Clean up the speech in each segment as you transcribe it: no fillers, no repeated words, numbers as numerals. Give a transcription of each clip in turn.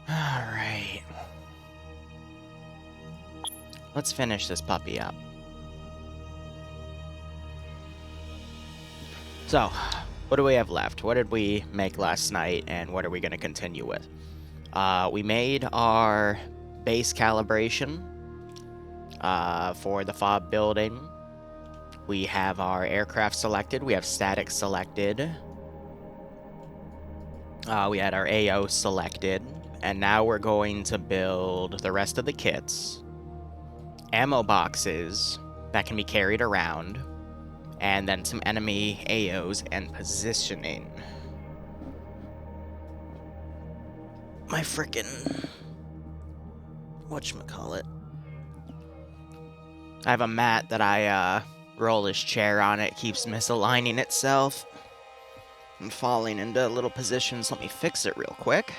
Alright. Let's finish this puppy up. So, what do we have left? What did we make last night, and what are we going to continue with? We made our base calibration for the FOB building. We have our aircraft selected. We have static selected. We had our AO selected. And now we're going to build the rest of the kits. Ammo boxes that can be carried around. And then some enemy AOs and positioning. My frickin'... whatchamacallit. I have a mat that I roll his chair on. It keeps misaligning itself and falling into little positions. Let me fix it real quick.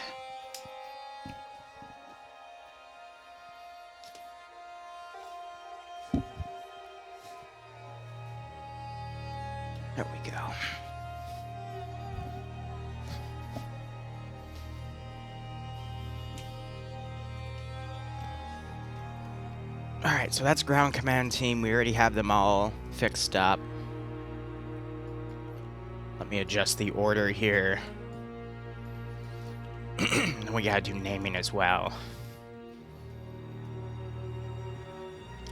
There we go. Alright, so that's ground command team. We already have them all fixed up. Let me adjust the order here. We gotta do naming as well.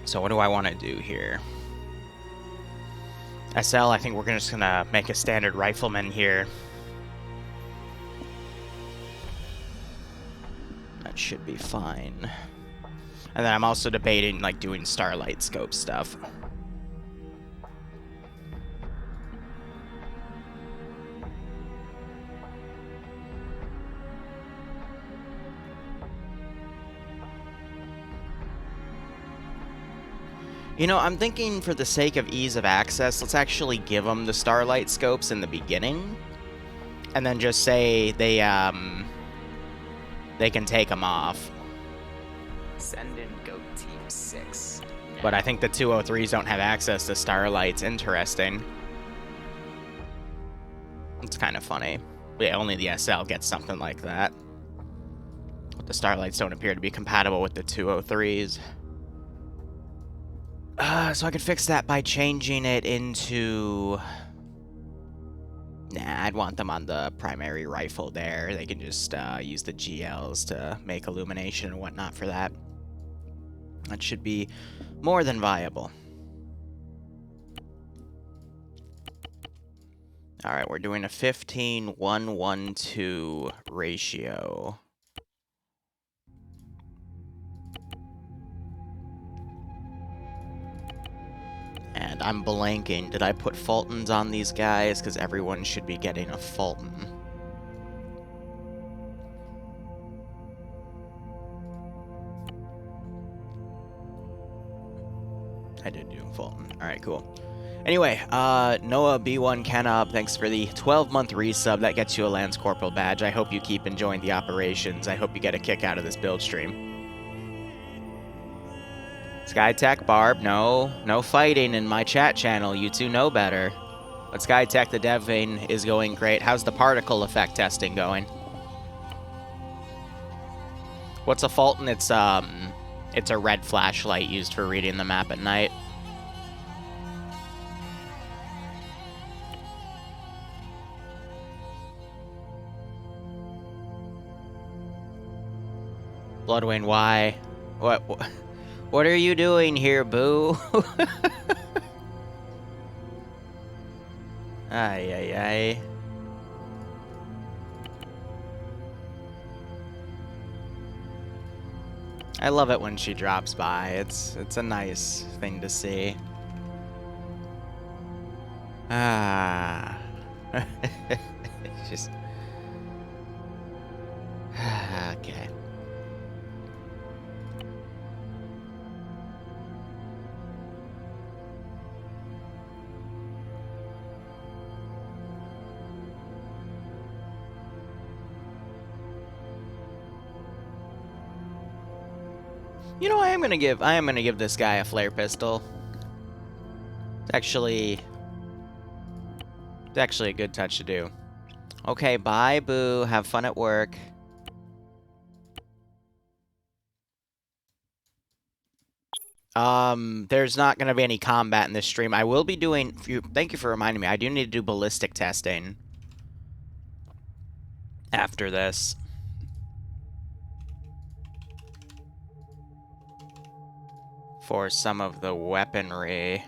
So what do I want to do here? SL, I think we're just gonna make a standard rifleman here. That should be fine. And then I'm also debating, like, doing starlight scope stuff. You know, I'm thinking for the sake of ease of access, let's actually give them the starlight scopes in the beginning. And then just say they can take them off. Send in Goat Team 6. But I think the 203s don't have access to starlights. Interesting. It's kind of funny. Yeah, only the SL gets something like that. But the starlights don't appear to be compatible with the 203s. So I could fix that by changing it into... Nah, I'd want them on the primary rifle there. They can just use the GLs to make illumination and whatnot for that. That should be more than viable. Alright, we're doing a 15-1-1-2 ratio. And I'm blanking. Did I put Fultons on these guys? Because everyone should be getting a Fulton. I did do Fulton. Alright, cool. Anyway, Noah B1 Kenop, thanks for the 12-month resub. That gets you a Lance Corporal badge. I hope you keep enjoying the operations. I hope you get a kick out of this build stream. Skytech, Barb, no fighting in my chat channel. You two know better. But Skytech, the deving is going great. How's the particle effect testing going? What's a Fulton? It's a red flashlight used for reading the map at night. Bloodwing, why? What are you doing here, boo? Ay, ay, ay. I love it when she drops by. It's a nice thing to see. Ah. It's just... okay. You know, I am gonna give this guy a flare pistol. It's actually a good touch to do. Okay, bye, boo. Have fun at work. There's not gonna be any combat in this stream. I will be doing... Thank you for reminding me. I do need to do ballistic testing after this. For some of the weaponry.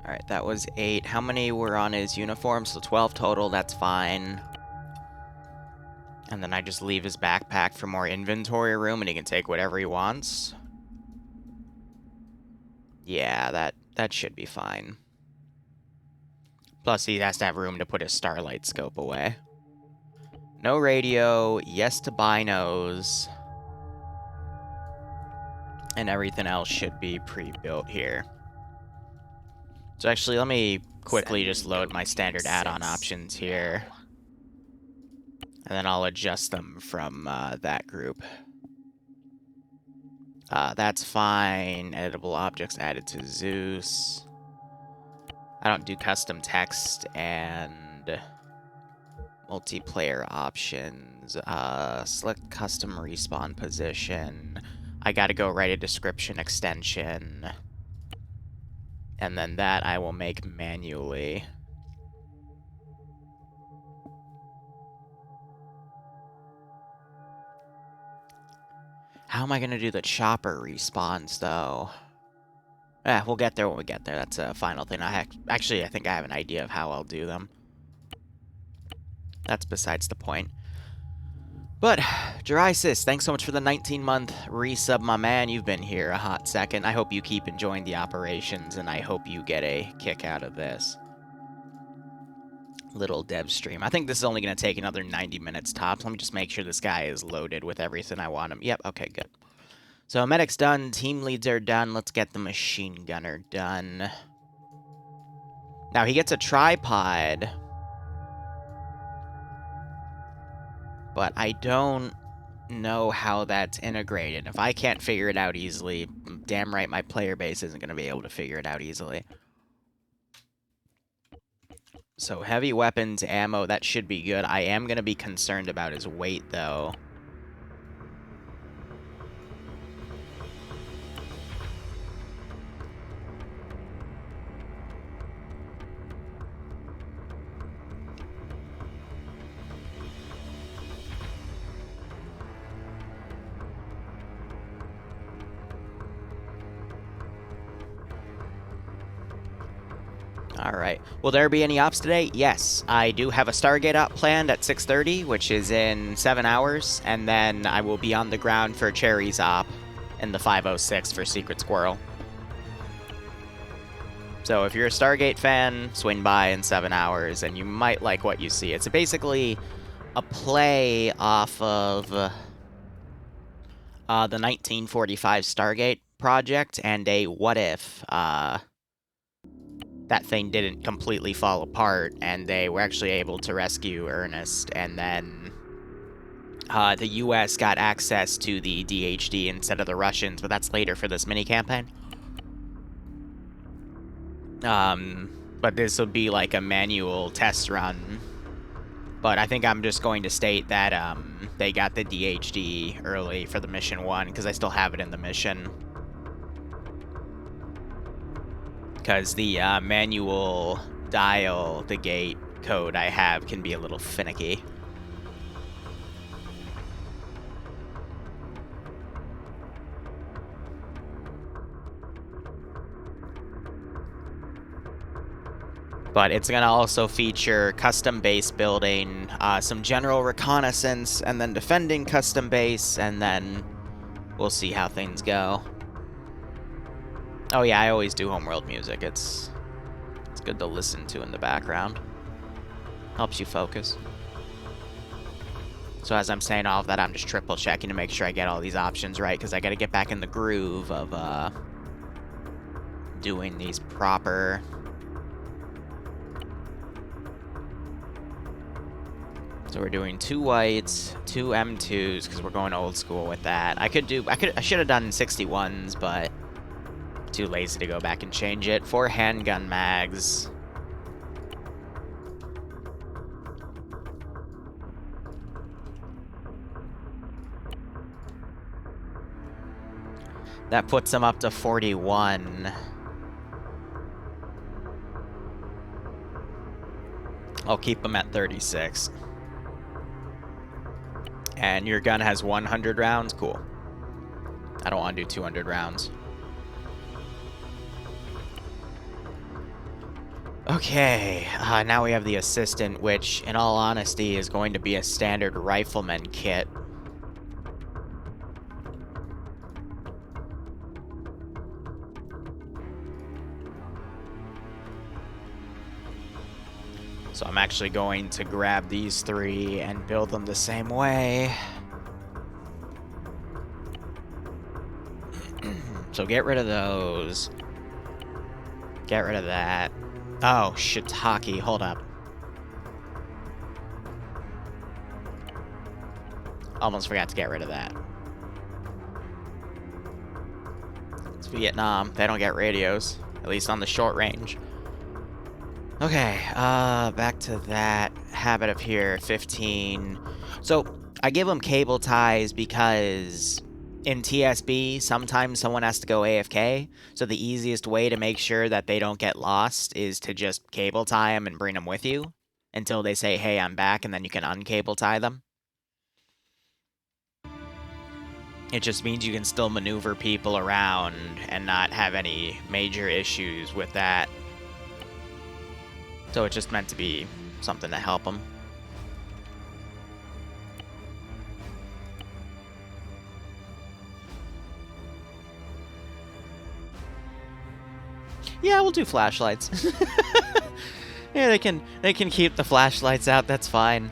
Alright, that was 8. How many were on his uniform? So 12 total, that's fine. And then I just leave his backpack for more inventory room and he can take whatever he wants. Yeah, that should be fine. Plus, he has to have room to put his starlight scope away. No radio, yes to binos. And everything else should be pre-built here. So actually, let me quickly just load my standard add-on options here. And then I'll adjust them from that group. That's fine. Editable objects added to Zeus. I don't do custom text and multiplayer options. Select custom respawn position. I gotta go write a description extension. And then that I will make manually. How am I gonna do the chopper respawns, though? We'll get there when we get there. That's a final thing. Actually, I think I have an idea of how I'll do them. That's besides the point. But, Jerisis, thanks so much for the 19-month resub, my man. You've been here a hot second. I hope you keep enjoying the operations, and I hope you get a kick out of this little dev stream. I think this is only going to take another 90 minutes tops. Let me just make sure this guy is loaded with everything I want him. Yep, okay, good. So, medic's done, team leads are done. Let's get the machine gunner done. Now, he gets a tripod. But I don't know how that's integrated. If I can't figure it out easily, damn right my player base isn't going to be able to figure it out easily. So heavy weapons, ammo, that should be good. I am going to be concerned about his weight, though. Alright. Will there be any ops today? Yes. I do have a Stargate op planned at 6:30, which is in 7 hours, and then I will be on the ground for Cherry's op in the 5:06 for Secret Squirrel. So if you're a Stargate fan, swing by in 7 hours, and you might like what you see. It's basically a play off of the 1945 Stargate project and a what if that thing didn't completely fall apart, and they were actually able to rescue Ernest, and then the US got access to the DHD instead of the Russians, but that's later for this mini-campaign. But this would be like a manual test run. But I think I'm just going to state that they got the DHD early for the mission 1, because I still have it in the mission. Because the manual dial the gate code I have can be a little finicky. But it's going to also feature custom base building, some general reconnaissance, and then defending custom base, and then we'll see how things go. Oh yeah, I always do homeworld music. It's good to listen to in the background. Helps you focus. So as I'm saying all of that, I'm just triple checking to make sure I get all these options right, because I got to get back in the groove of doing these proper. So we're doing 2 whites, 2 M2s, because we're going old school with that. I should have done 61s, but too lazy to go back and change it. 4 handgun mags. That puts them up to 41. I'll keep them at 36. And your gun has 100 rounds? Cool. I don't want to do 200 rounds. Okay, now we have the assistant, which, in all honesty, is going to be a standard rifleman kit. So I'm actually going to grab these 3 and build them the same way. So get rid of those. Get rid of that. Oh, shiitake, hold up. Almost forgot to get rid of that. It's Vietnam, they don't get radios, at least on the short range. Okay, back to that habit up here, 15. So, I give them cable ties because in TSB, sometimes someone has to go AFK, so the easiest way to make sure that they don't get lost is to just cable tie them and bring them with you until they say, hey, I'm back, and then you can uncable tie them. It just means you can still maneuver people around and not have any major issues with that. So it's just meant to be something to help them. Yeah, we'll do flashlights. Yeah, they can keep the flashlights out, that's fine.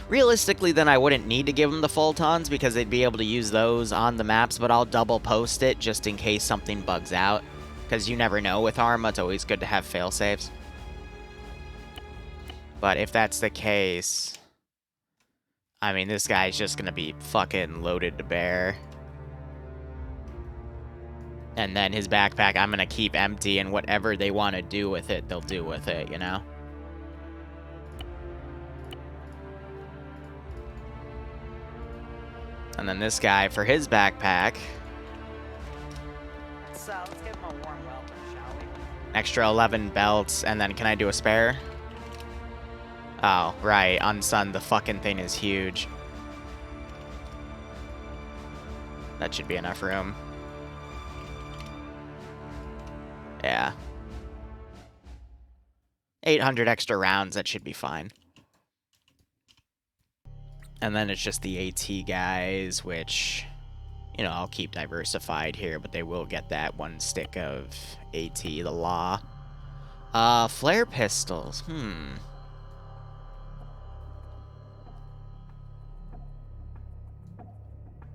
Realistically, then I wouldn't need to give them the Fultons because they'd be able to use those on the maps, but I'll double post it just in case something bugs out. Because you never know with Arma, it's always good to have failsafes. But if that's the case, I mean, this guy's just gonna be fucking loaded to bear. And then his backpack, I'm gonna keep empty, and whatever they want to do with it, they'll do with it, you know? And then this guy, for his backpack... So, let's give him a warm welcome, shall we? Extra 11 belts, and then can I do a spare? Oh, right. On Sun, the fucking thing is huge. That should be enough room. Yeah. 800 extra rounds, that should be fine. And then it's just the AT guys, which, you know, I'll keep diversified here, but they will get that 1 stick of AT, the law. Flare pistols,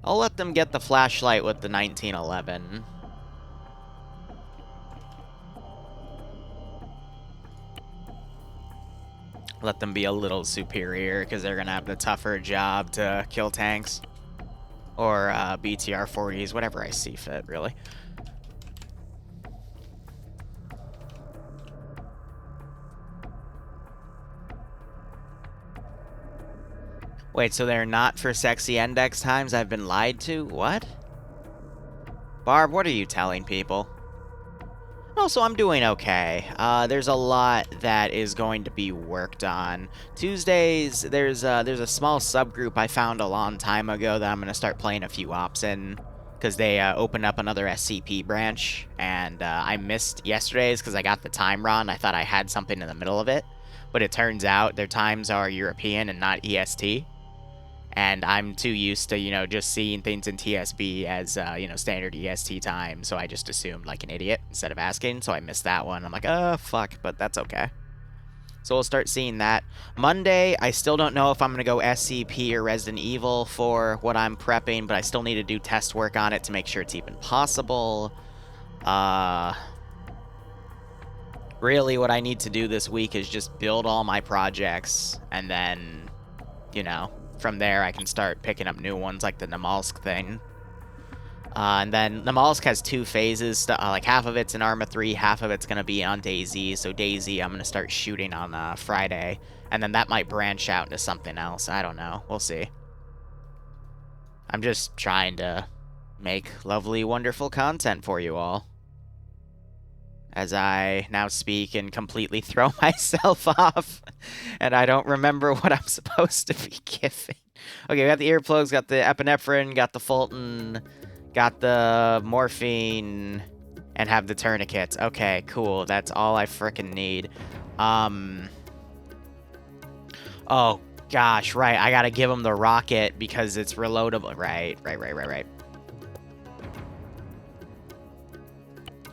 I'll let them get the flashlight with the 1911. Let them be a little superior, because they're going to have the tougher job to kill tanks. Or BTR-40s, whatever I see fit, really. Wait, so they're not for sexy index times? I've been lied to? What? Barb, what are you telling people? Also, I'm doing okay. There's a lot that is going to be worked on. Tuesdays, there's a small subgroup I found a long time ago that I'm going to start playing a few ops in, because they opened up another SCP branch, and I missed yesterday's because I got the time wrong. I thought I had something in the middle of it, but it turns out their times are European and not EST. And I'm too used to, you know, just seeing things in TSB as, you know, standard EST time, so I just assumed like an idiot instead of asking, so I missed that one. I'm like, oh, fuck, but that's okay. So we'll start seeing that. Monday, I still don't know if I'm going to go SCP or Resident Evil for what I'm prepping, but I still need to do test work on it to make sure it's even possible. really what I need to do this week is just build all my projects, and then, you know, from there I can start picking up new ones like the Namalsk thing. And then Namalsk has 2 phases, like half of it's in Arma 3, half of it's going to be on DayZ. So DayZ I'm going to start shooting on Friday, and then that might branch out into something else. I don't know. We'll see. I'm just trying to make lovely, wonderful content for you all, as I now speak and completely throw myself off, and I don't remember what I'm supposed to be giving. Okay, we got the earplugs, got the epinephrine, got the Fulton, got the morphine, and have the tourniquets. Okay, cool. That's all I frickin' need. Oh, gosh, right. I gotta give him the rocket because it's reloadable. Right.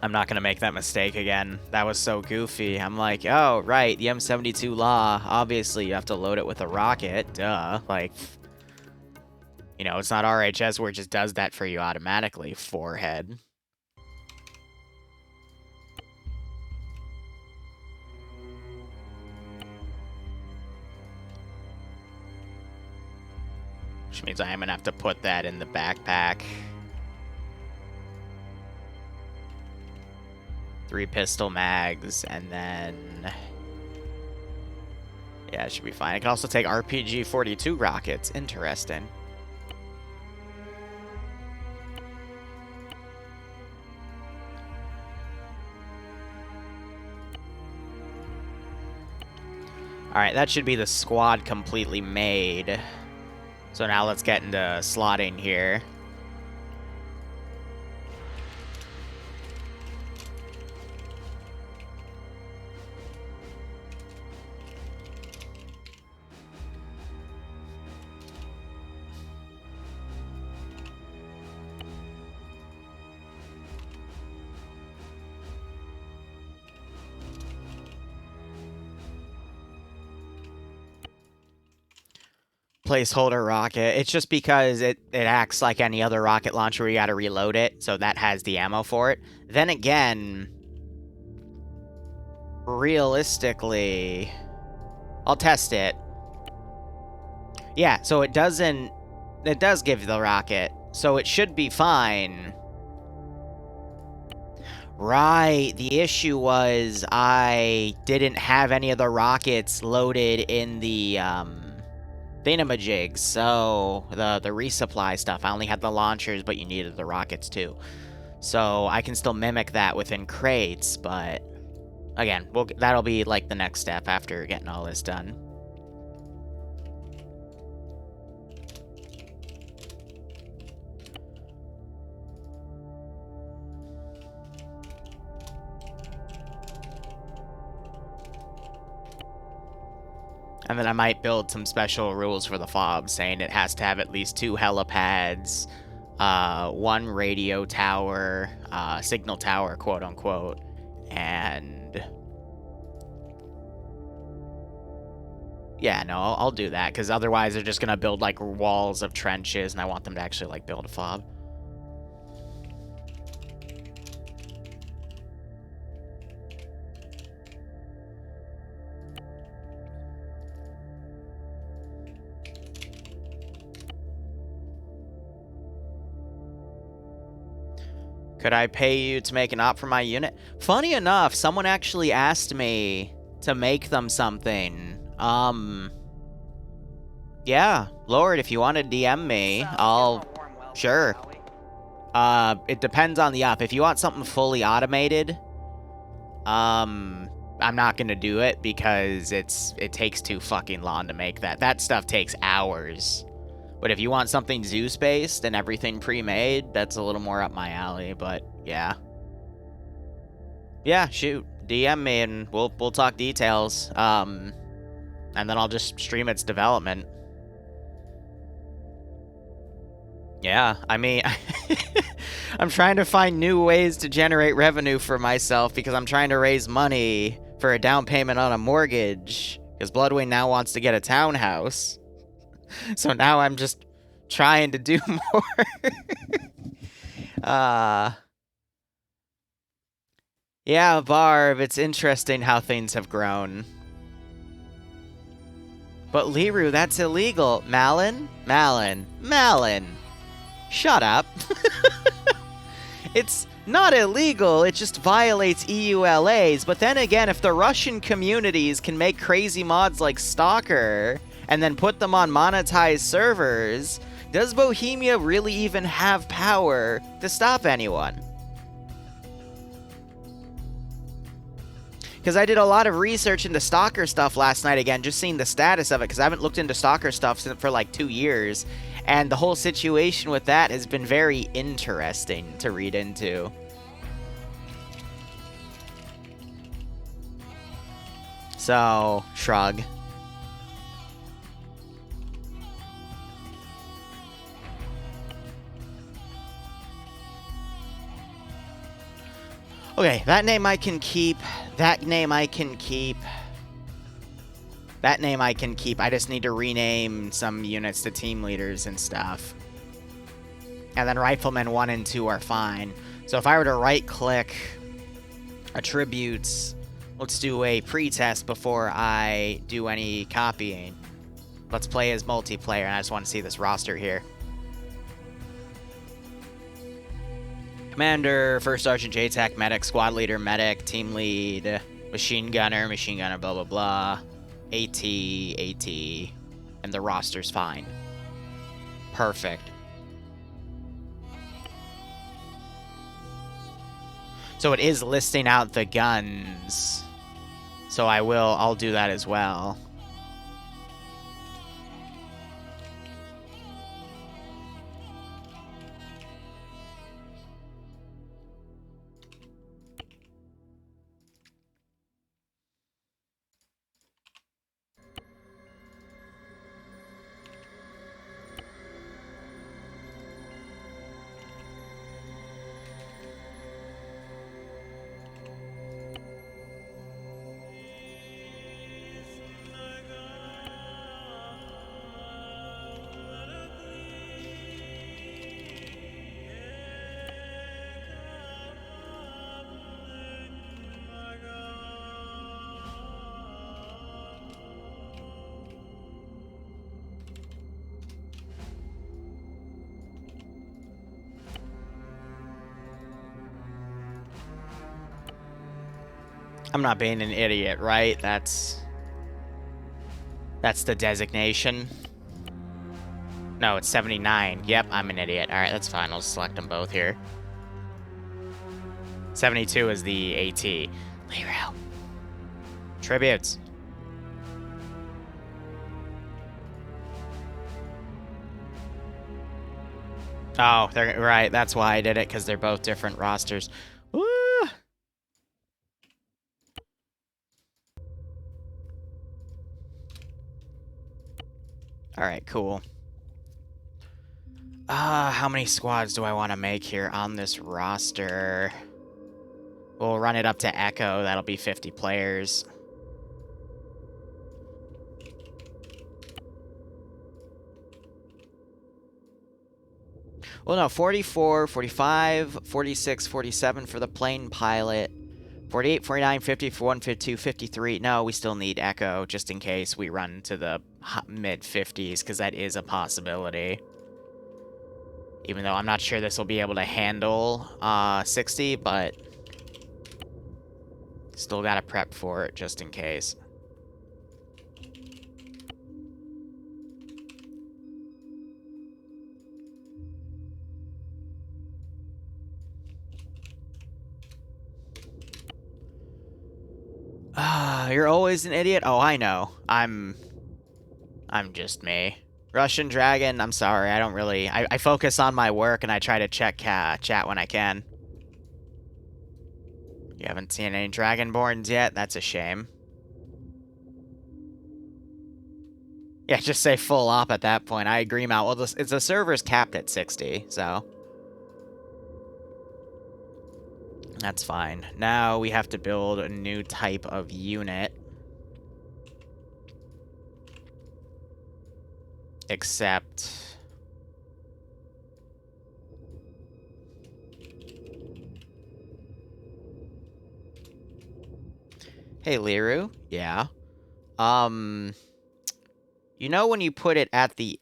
I'm not gonna make that mistake again. That was so goofy. I'm like, oh, right, the M72 law. Obviously, you have to load it with a rocket. Duh. Like, you know, it's not RHS where it just does that for you automatically, forehead. Which means I am gonna have to put that in the backpack. 3 pistol mags, and then... yeah, it should be fine. I can also take RPG-42 rockets. Interesting. Alright, that should be the squad completely made. So now let's get into slotting here. Placeholder rocket. It's just because it acts like any other rocket launcher where you gotta reload it, so that has the ammo for it. Then again, realistically, I'll test it. Yeah, so it does give the rocket, so it should be fine. Right, the issue was I didn't have any of the rockets loaded in the, thingamajigs, so the resupply stuff. I only had the launchers, but you needed the rockets too. So I can still mimic that within crates, but again, that'll be like the next step after getting all this done. And then I might build some special rules for the FOB, saying it has to have at least 2 helipads, 1 radio tower, signal tower, quote unquote, and... yeah, no, I'll do that, because otherwise they're just going to build, like, walls of trenches, and I want them to actually, like, build a FOB. Could I pay you to make an op for my unit? Funny enough, someone actually asked me to make them something. Yeah, Lord, if you want to DM me, I'll... sure. It depends on the op. If you want something fully automated, I'm not gonna do it because it takes too fucking long to make that. That stuff takes hours. But if you want something Zeus-based and everything pre-made, that's a little more up my alley, but yeah. Yeah, shoot. DM me and we'll talk details. And then I'll just stream its development. Yeah, I mean, I'm trying to find new ways to generate revenue for myself because I'm trying to raise money for a down payment on a mortgage because Bloodwing now wants to get a townhouse. So now I'm just trying to do more. Yeah, Barb, it's interesting how things have grown. But Liru, that's illegal. Malin? Malin. Malin! Shut up. It's not illegal, it just violates EULAs, but then again, if the Russian communities can make crazy mods like Stalker and then put them on monetized servers, does Bohemia really even have power to stop anyone? Because I did a lot of research into Stalker stuff last night again, just seeing the status of it, because I haven't looked into Stalker stuff for like 2 years. And the whole situation with that has been very interesting to read into. So, shrug. Okay, that name I can keep. That name I can keep. That name I can keep. I just need to rename some units to team leaders and stuff. And then Riflemen 1 and 2 are fine. So if I were to right-click attributes, let's do a pre-test before I do any copying. Let's play as multiplayer, and I just want to see this roster here. Commander, First Sergeant JTAC, Medic, Squad Leader, Medic, Team Lead, Machine Gunner, blah, blah, blah. AT, and the roster's fine. Perfect. So it is listing out the guns. So I'll do that as well. I'm not being an idiot, right? That's the designation. No, it's 79. Yep, I'm an idiot. All right, that's fine. I'll select them both here. 72 is the AT. Liru. Tributes. Oh, they're right. That's why I did it, because they're both different rosters. Woo! All right, cool. How many squads do I want to make here on this roster? We'll run it up to Echo. That'll be 50 players. Well, no, 44, 45, 46, 47 for the plane pilot. 48, 49, 50 for 152, 53. No, we still need Echo, just in case we run to the mid-50s, because that is a possibility. Even though I'm not sure this will be able to handle 60, but still gotta prep for it, just in case. You're always an idiot? Oh, I know. I'm just me. Russian Dragon, I'm sorry, I don't really... I focus on my work and I try to check chat when I can. You haven't seen any Dragonborns yet? That's a shame. Yeah, just say full op at that point. I agree, Mal. Well, the server's capped at 60, so... That's fine. Now we have to build a new type of unit. Except... Hey, Liru. Yeah. You know when you put it at the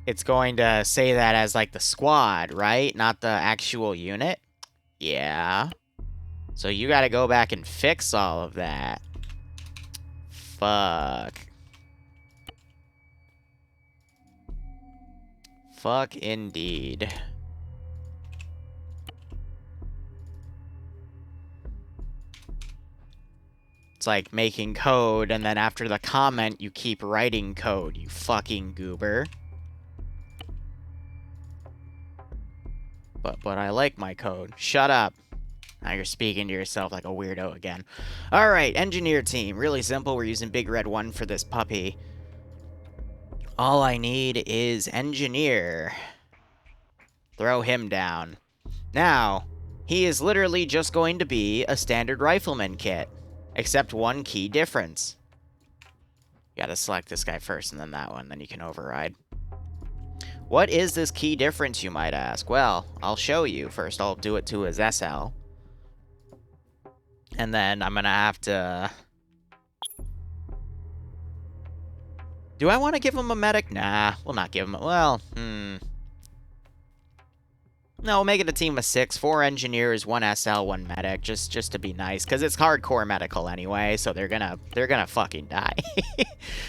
it's going to say that as, like, the squad, right? Not the actual unit? Yeah. So you gotta go back and fix all of that. Fuck. Fuck indeed. It's like making code, and then after the comment, you keep writing code, you fucking goober. But I like my code. Shut up. Now you're speaking to yourself like a weirdo again. Alright, engineer team. Really simple. We're using Big Red 1 for this puppy. All I need is engineer. Throw him down. Now, he is literally just going to be a standard rifleman kit. Except one key difference. You gotta select this guy first and then that one, then you can override. What is this key difference, you might ask? Well, I'll show you. First, I'll do it to his SL. And then I'm gonna have to... Do I want to give him a medic? Nah, we'll not give him a... Well, No, we'll make it a team of 6. 4 engineers, 1 SL, 1 medic, just to be nice, because it's hardcore medical anyway, so they're gonna fucking die.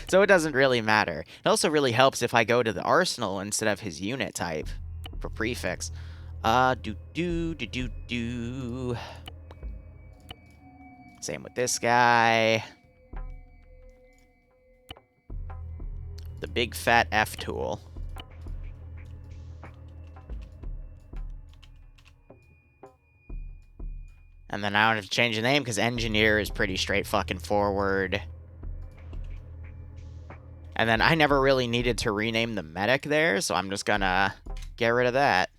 So it doesn't really matter. It also really helps if I go to the arsenal instead of his unit type for prefix. Same with this guy. The big fat F tool. And then I don't have to change the name because engineer is pretty straight fucking forward. And then I never really needed to rename the medic there, so I'm just gonna get rid of that.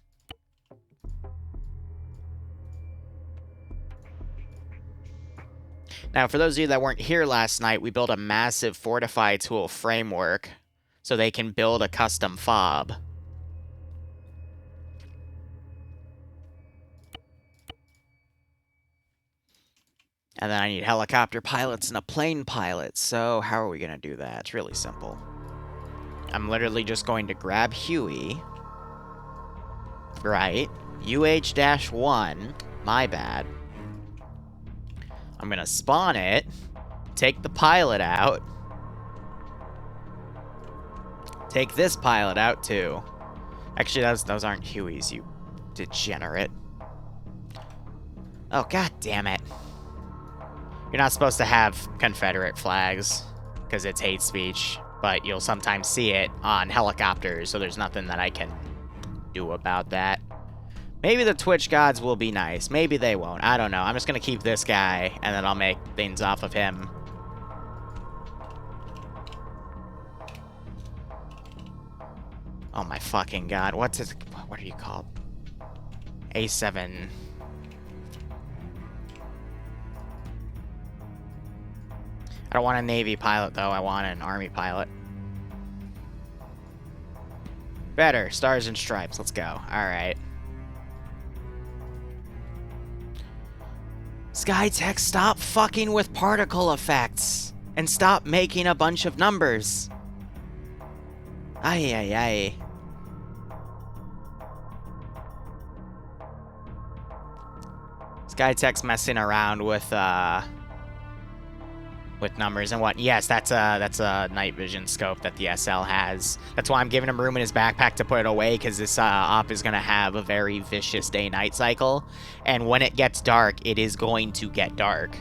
Now, for those of you that weren't here last night, we built a massive Fortify tool framework so they can build a custom fob. And then I need helicopter pilots and a plane pilot. So how are we going to do that? It's really simple. I'm literally just going to grab Huey. Right. UH-1. My bad. I'm going to spawn it. Take the pilot out. Take this pilot out, too. Actually, those aren't Hueys, you degenerate. Oh, god damn it. You're not supposed to have Confederate flags, because it's hate speech, but you'll sometimes see it on helicopters, so there's nothing that I can do about that. Maybe the Twitch gods will be nice. Maybe they won't. I don't know. I'm just going to keep this guy, and then I'll make things off of him. Oh my fucking god. What are you called? A7... I don't want a Navy pilot, though. I want an Army pilot. Better. Stars and Stripes. Let's go. Alright. Skytech, stop fucking with particle effects. And stop making a bunch of numbers. Ay, ay, ay. Skytech's messing around with numbers and what. Yes, that's a night vision scope that the SL has. That's why I'm giving him room in his backpack to put it away, because this op is going to have a very vicious day-night cycle. And when it gets dark, it is going to get dark.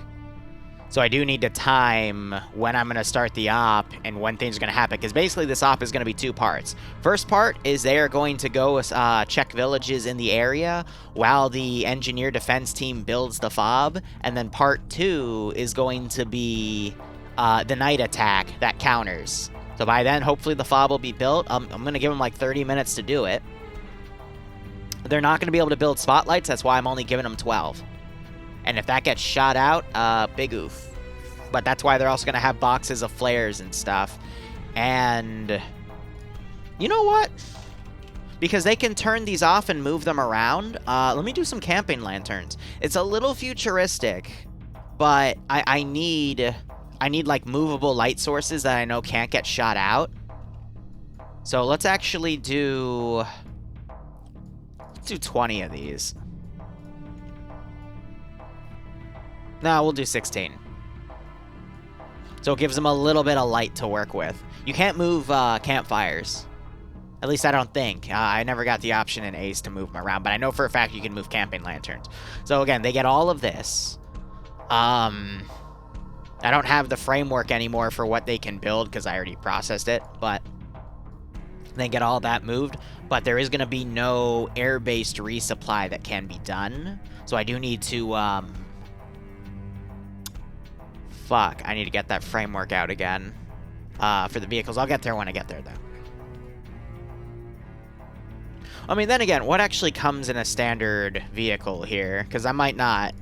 So I do need to time when I'm going to start the op and when things are going to happen, because basically this op is going to be 2 parts. First part is they are going to go check villages in the area while the engineer defense team builds the fob, and then part 2 is going to be the night attack that counters. So by then, hopefully the fob will be built. I'm going to give them like 30 minutes to do it. They're not going to be able to build spotlights, that's why I'm only giving them 12. And if that gets shot out, big oof. But that's why they're also going to have boxes of flares and stuff. And you know what? because they can turn these off and move them around. Let me do some camping lanterns. It's a little futuristic, but I need like movable light sources that I know can't get shot out. So let's actually do 20 of these. No, we'll do 16. So it gives them a little bit of light to work with. You can't move campfires. At least I don't think. I never got the option in Ace to move them around, but I know for a fact you can move camping lanterns. So again, they get all of this. I don't have the framework anymore for what they can build because I already processed it, but they get all that moved. But there is going to be no air-based resupply that can be done. So I do need to, fuck, I need to get that framework out again for the vehicles. I'll get there when I get there, though. I mean, then again, what actually comes in a standard vehicle here? Because I might not.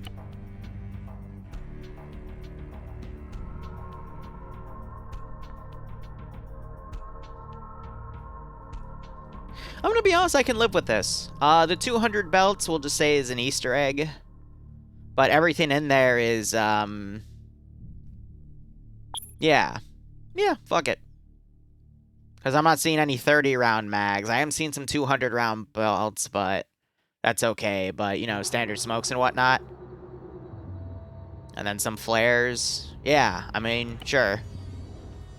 I'm going to be honest, I can live with this. The 200 belts, we'll just say, is an Easter egg. But everything in there is, yeah. Yeah, fuck it. Because I'm not seeing any 30-round mags. I am seeing some 200-round belts, but that's okay. But, you know, standard smokes and whatnot. And then some flares. Yeah, I mean, sure.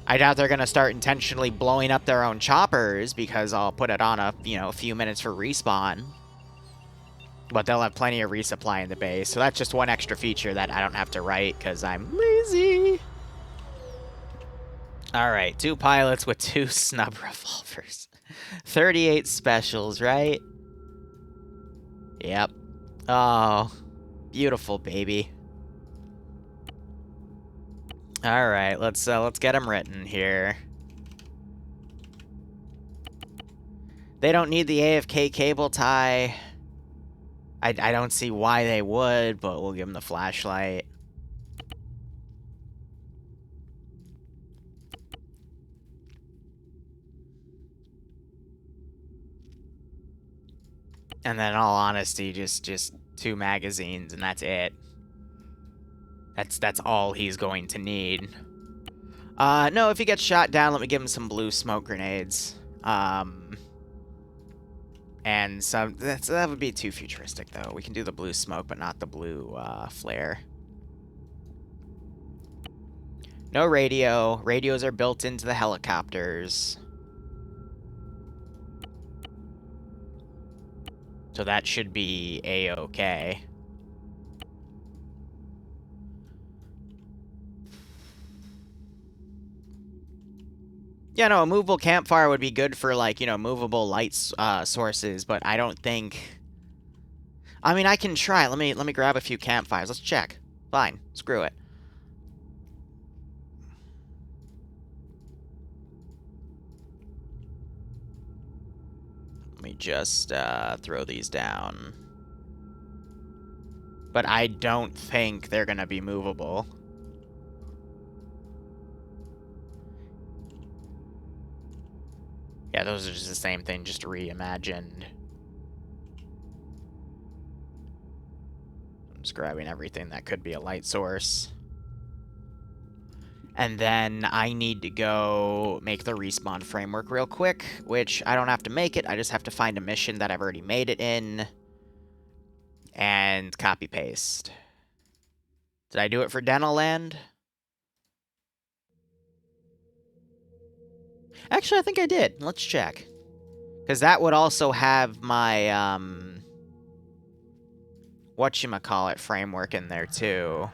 I doubt they're going to start intentionally blowing up their own choppers because I'll put it on a few minutes for respawn. But they'll have plenty of resupply in the base. So that's just one extra feature that I don't have to write because I'm lazy. Alright, 2 pilots with 2 snub revolvers. 38 specials, right? Yep. Oh, beautiful, baby. Alright, let's get them written here. They don't need the AFK cable tie. I don't see why they would, but we'll give them the flashlight. And then in all honesty, just 2 magazines and that's it. That's all he's going to need. No, if he gets shot down, let me give him some blue smoke grenades. And some that would be too futuristic though. We can do the blue smoke, but not the blue flare. No radio. Radios are built into the helicopters. So that should be A-okay. Yeah, no, a movable campfire would be good for, like, you know, movable light sources, but I don't think... I mean, I can try. Let me grab a few campfires. Let's check. Fine. Screw it. Let me just throw these down. But I don't think they're gonna be movable. Yeah, those are just the same thing, just reimagined. I'm just grabbing everything that could be a light source. And then I need to go make the respawn framework real quick, which I don't have to make it. I just have to find a mission that I've already made it in. And copy paste. Did I do it for Dental Land? Actually, I think I did. Let's check. Because that would also have my, whatchamacallit framework in there, too.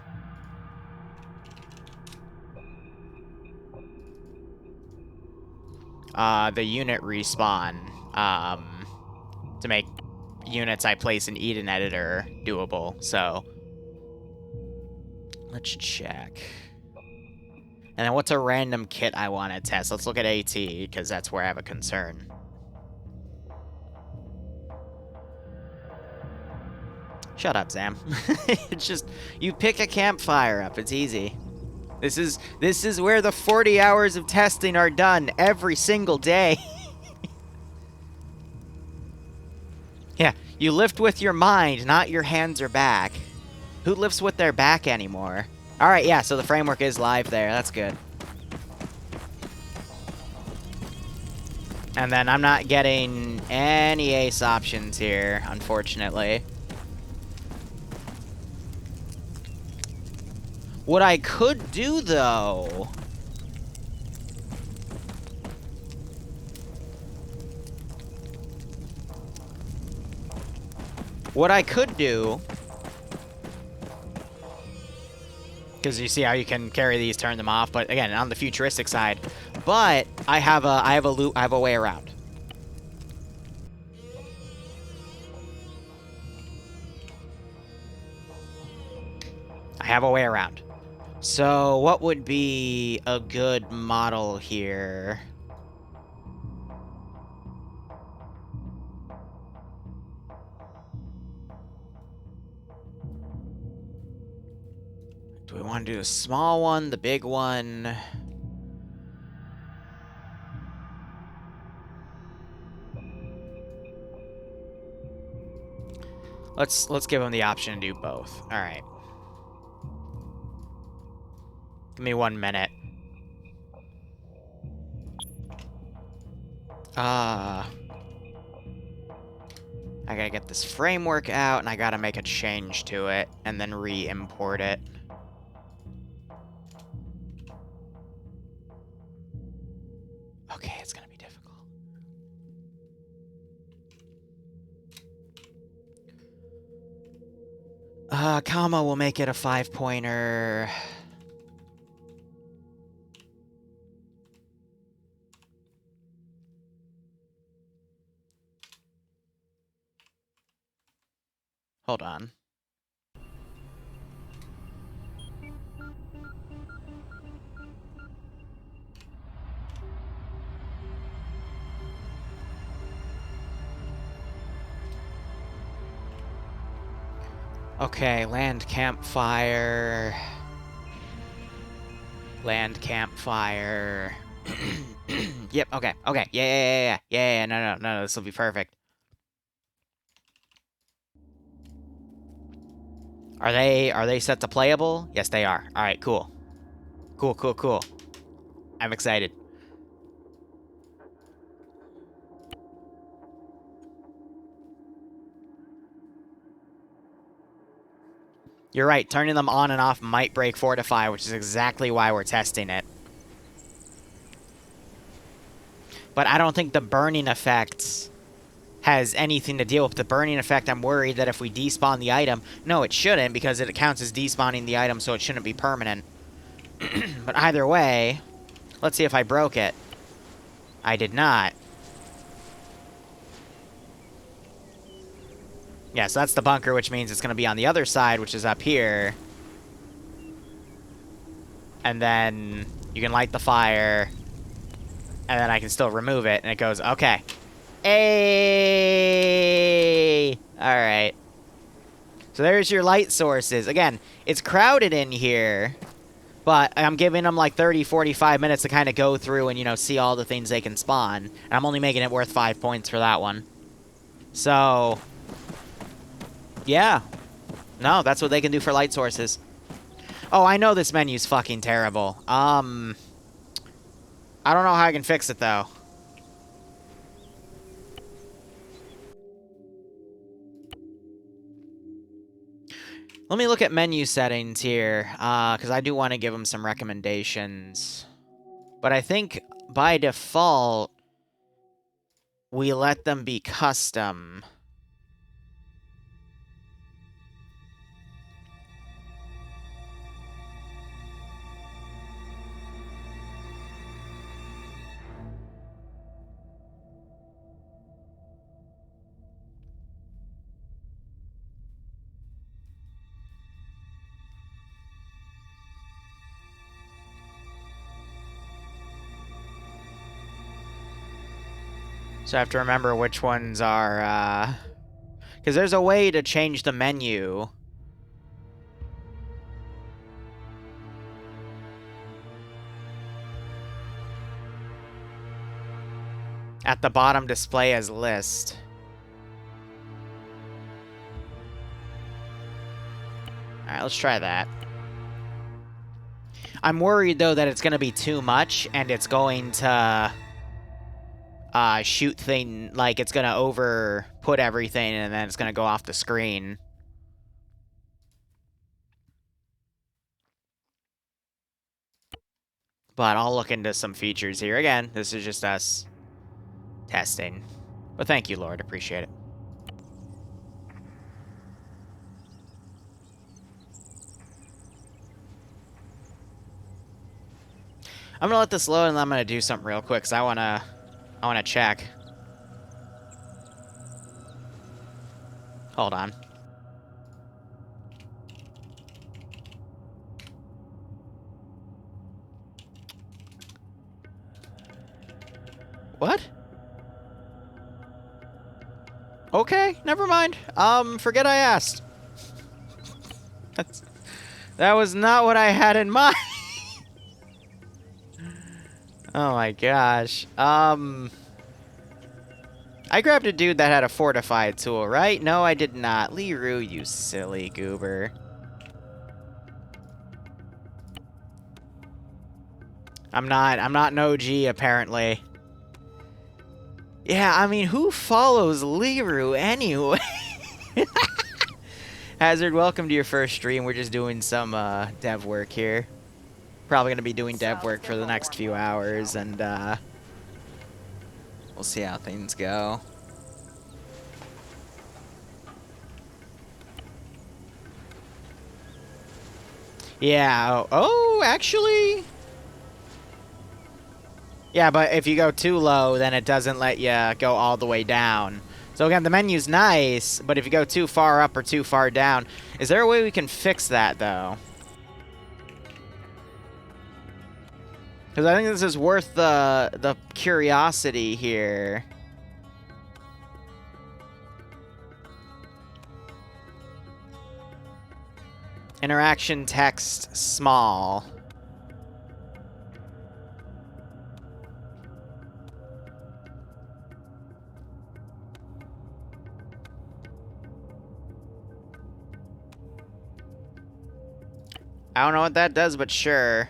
The unit respawn, to make units I place in Eden Editor doable, so... Let's check. And then what's a random kit I want to test? Let's look at AT, because that's where I have a concern. Shut up, Zam. It's just, you pick a campfire up, it's easy. This is where the 40 hours of testing are done every single day. Yeah, you lift with your mind, not your hands or back. Who lifts with their back anymore? Alright, yeah, so the framework is live there. That's good. And then I'm not getting any ace options here, unfortunately. What I could do, though... What I could do... Because you see how you can carry these, turn them off, but again, on the futuristic side. But I have a way around. I have a way around. So what would be a good model here? Do we want to do the small one, the big one? Let's give him the option to do both. All right. Give me 1 minute. I gotta get this framework out, and I gotta make a change to it, and then re-import it. Okay, it's gonna be difficult. Comma will make it a 5-pointer. Hold on. Okay, land campfire. Land campfire. Yep, okay, okay. Yeah, no, this will be perfect. Are they set to playable? Yes, they are. All right, cool. Cool. I'm excited. You're right, turning them on and off might break Fortify, which is exactly why we're testing it. But I don't think the burning effect has anything to deal with the burning effect. I'm worried that if we despawn the item... No, it shouldn't, because it counts as despawning the item, so it shouldn't be permanent. But either way, let's see if I broke it. I did not. Yeah, so that's the bunker, which means it's going to be on the other side, which is up here. And then you can light the fire. And then I can still remove it, and it goes, okay. Hey! Alright. So there's your light sources. Again, it's crowded in here, but I'm giving them like 30, 45 minutes to kind of go through and, you know, see all the things they can spawn. And I'm only making it worth 5 points for that one. So, yeah. No, that's what they can do for light sources. Oh, I know this menu's fucking terrible. I don't know how I can fix it, though. Let me look at menu settings here, because I do want to give them some recommendations. But I think, by default, we let them be custom. So I have to remember which ones are, because there's a way to change the menu. At the bottom, display as list. Alright, let's try that. I'm worried, though, that it's going to be too much, and it's going to shoot thing, like, it's going to over-put everything, and then it's going to go off the screen. But I'll look into some features here. Again, this is just us testing. But thank you, Lord. Appreciate it. I'm gonna let this load, and I'm gonna do something real quick, because I wanna check. Hold on. What? Okay, never mind. Forget I asked. That was not what I had in mind. Oh my gosh. I grabbed a dude that had a fortified tool, right? No, I did not. Liru, you silly goober. I'm not an OG, apparently. Yeah, I mean, who follows Liru anyway? Hazard, welcome to your first stream. We're just doing some dev work here. Probably gonna be doing dev work for the next few hours, and we'll see how things go. Yeah, oh, actually... Yeah, but if you go too low, then it doesn't let you go all the way down. So again, the menu's nice, but if you go too far up or too far down... Is there a way we can fix that, though? Because I think this is worth the curiosity here. Interaction text small. I don't know what that does, but sure.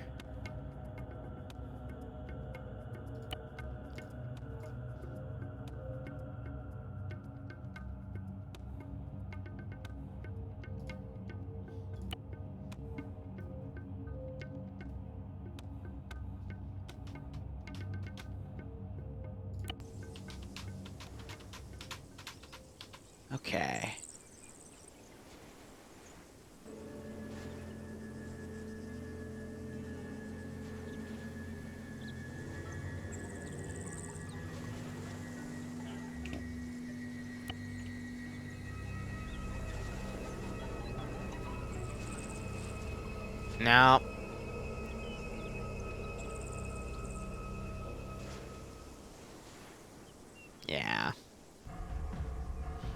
Okay. No. Yeah.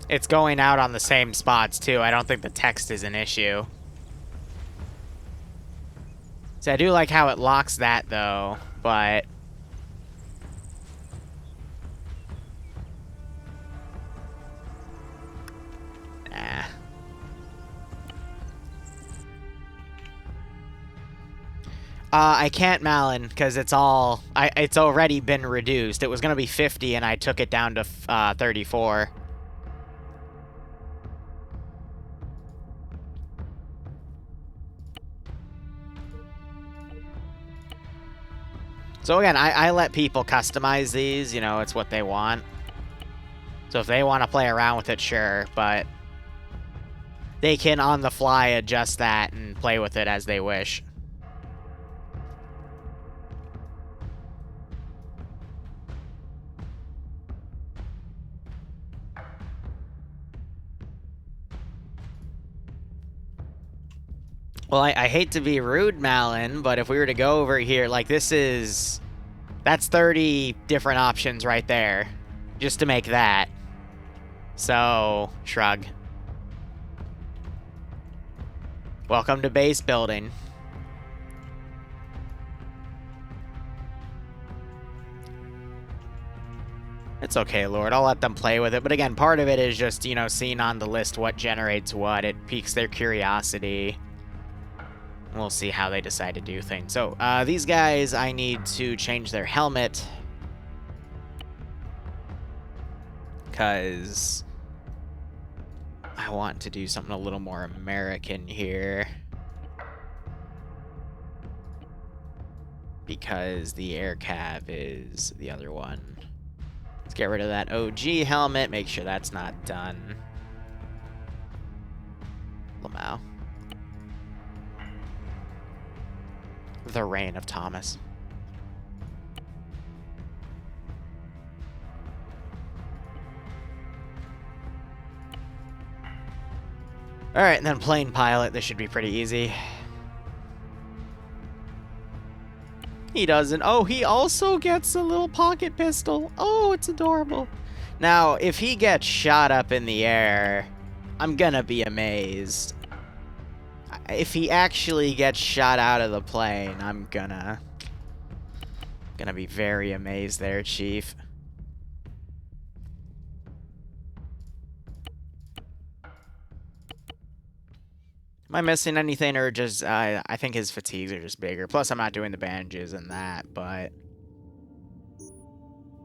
It's going out on the same spots, too. I don't think the text is an issue. So I do like how it locks that, though, but... Nah. I can't, Malin, because it's it's already been reduced. It was going to be 50, and I took it down to 34. So again, I let people customize these, you know, it's what they want. So if they want to play around with it, sure, but they can on the fly adjust that and play with it as they wish. Well, I hate to be rude, Malin, but if we were to go over here, like, that's 30 different options right there, just to make that. So, shrug. Welcome to base building. It's okay, Lord. I'll let them play with it. But again, part of it is just, you know, seeing on the list what generates what. It piques their curiosity. We'll see how they decide to do things. So, these guys, I need to change their helmet. Because I want to do something a little more American here. Because the air cav is the other one. Let's get rid of that OG helmet. Make sure that's not done. Lamau. The Reign of Thomas. Alright, and then plane pilot. This should be pretty easy. He doesn't. Oh, he also gets a little pocket pistol. Oh, it's adorable. Now, if he gets shot up in the air, I'm gonna be amazed. If he actually gets shot out of the plane, I'm gonna be very amazed there, Chief. Am I missing anything, or just, I think his fatigues are just bigger. Plus, I'm not doing the bandages and that, but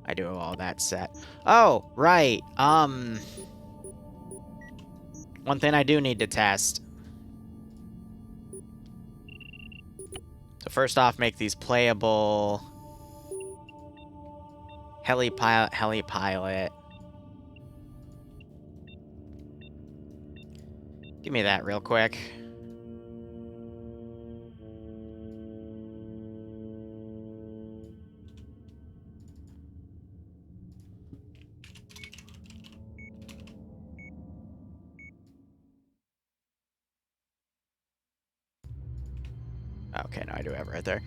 I do have all that set. Oh, right. One thing I do need to test. So first off, make these playable. Heli pilot. Give me that real quick. Okay, no, I do have it right there.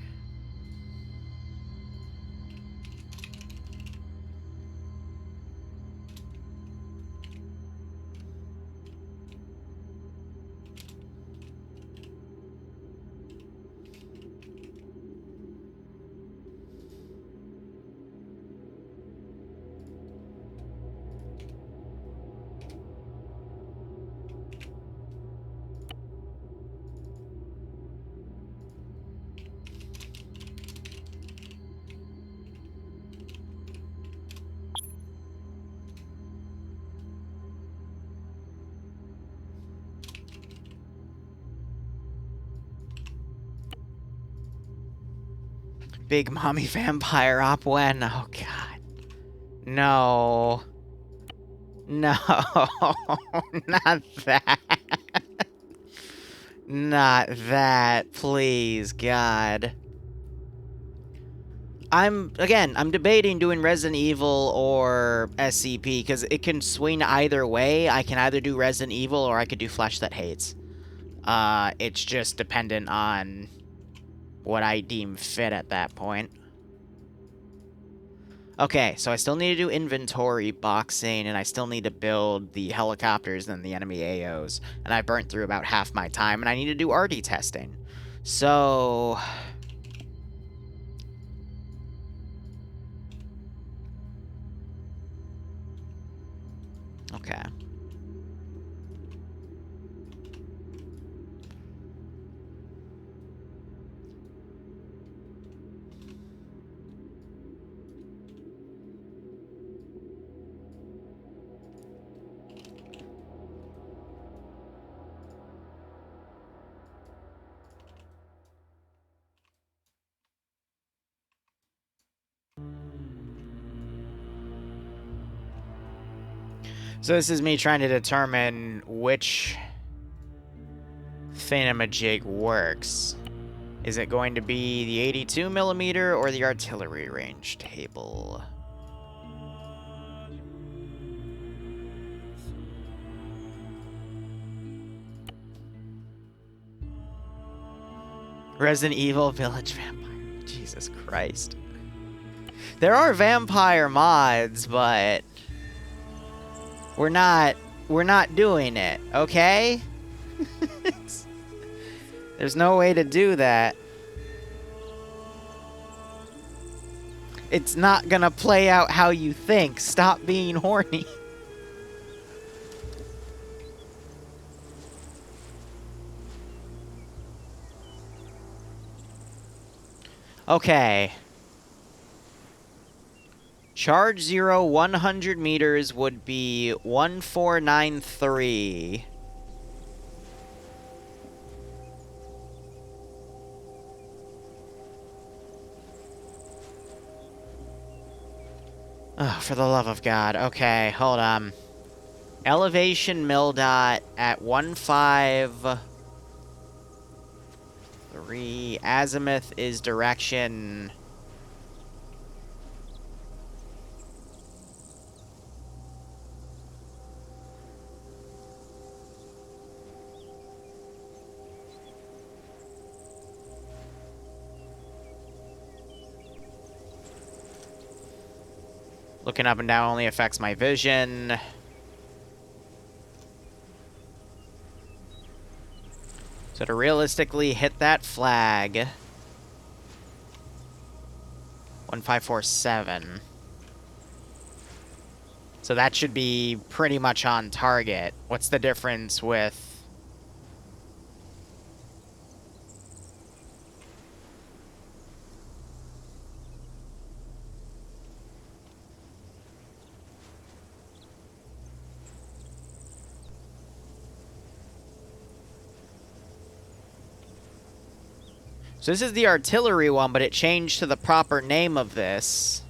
Big mommy vampire op when? Oh, God. No. No. Not that. Not that. Please, God. I'm debating doing Resident Evil or SCP, because it can swing either way. I can either do Resident Evil or I could do Flesh That Hates. It's just dependent on what I deem fit at that point. Okay, so I still need to do inventory boxing, and I still need to build the helicopters and the enemy AOs. And I burnt through about half my time, and I need to do RD testing. So... okay. So this is me trying to determine which thingamajig works. Is it going to be the 82mm or the artillery range table? Resident Evil Village Vampire. Jesus Christ. There are vampire mods, but we're not doing it, okay? There's no way to do that. It's not gonna play out how you think. Stop being horny. Okay. Charge 0, 100 meters would be 1493. Oh, for the love of God. Okay, hold on. Elevation mil dot at 153. Azimuth is direction. Looking up and down only affects my vision. So to realistically hit that flag, 1547. So that should be pretty much on target. What's the difference with... So this is the artillery one, but it changed to the proper name of this.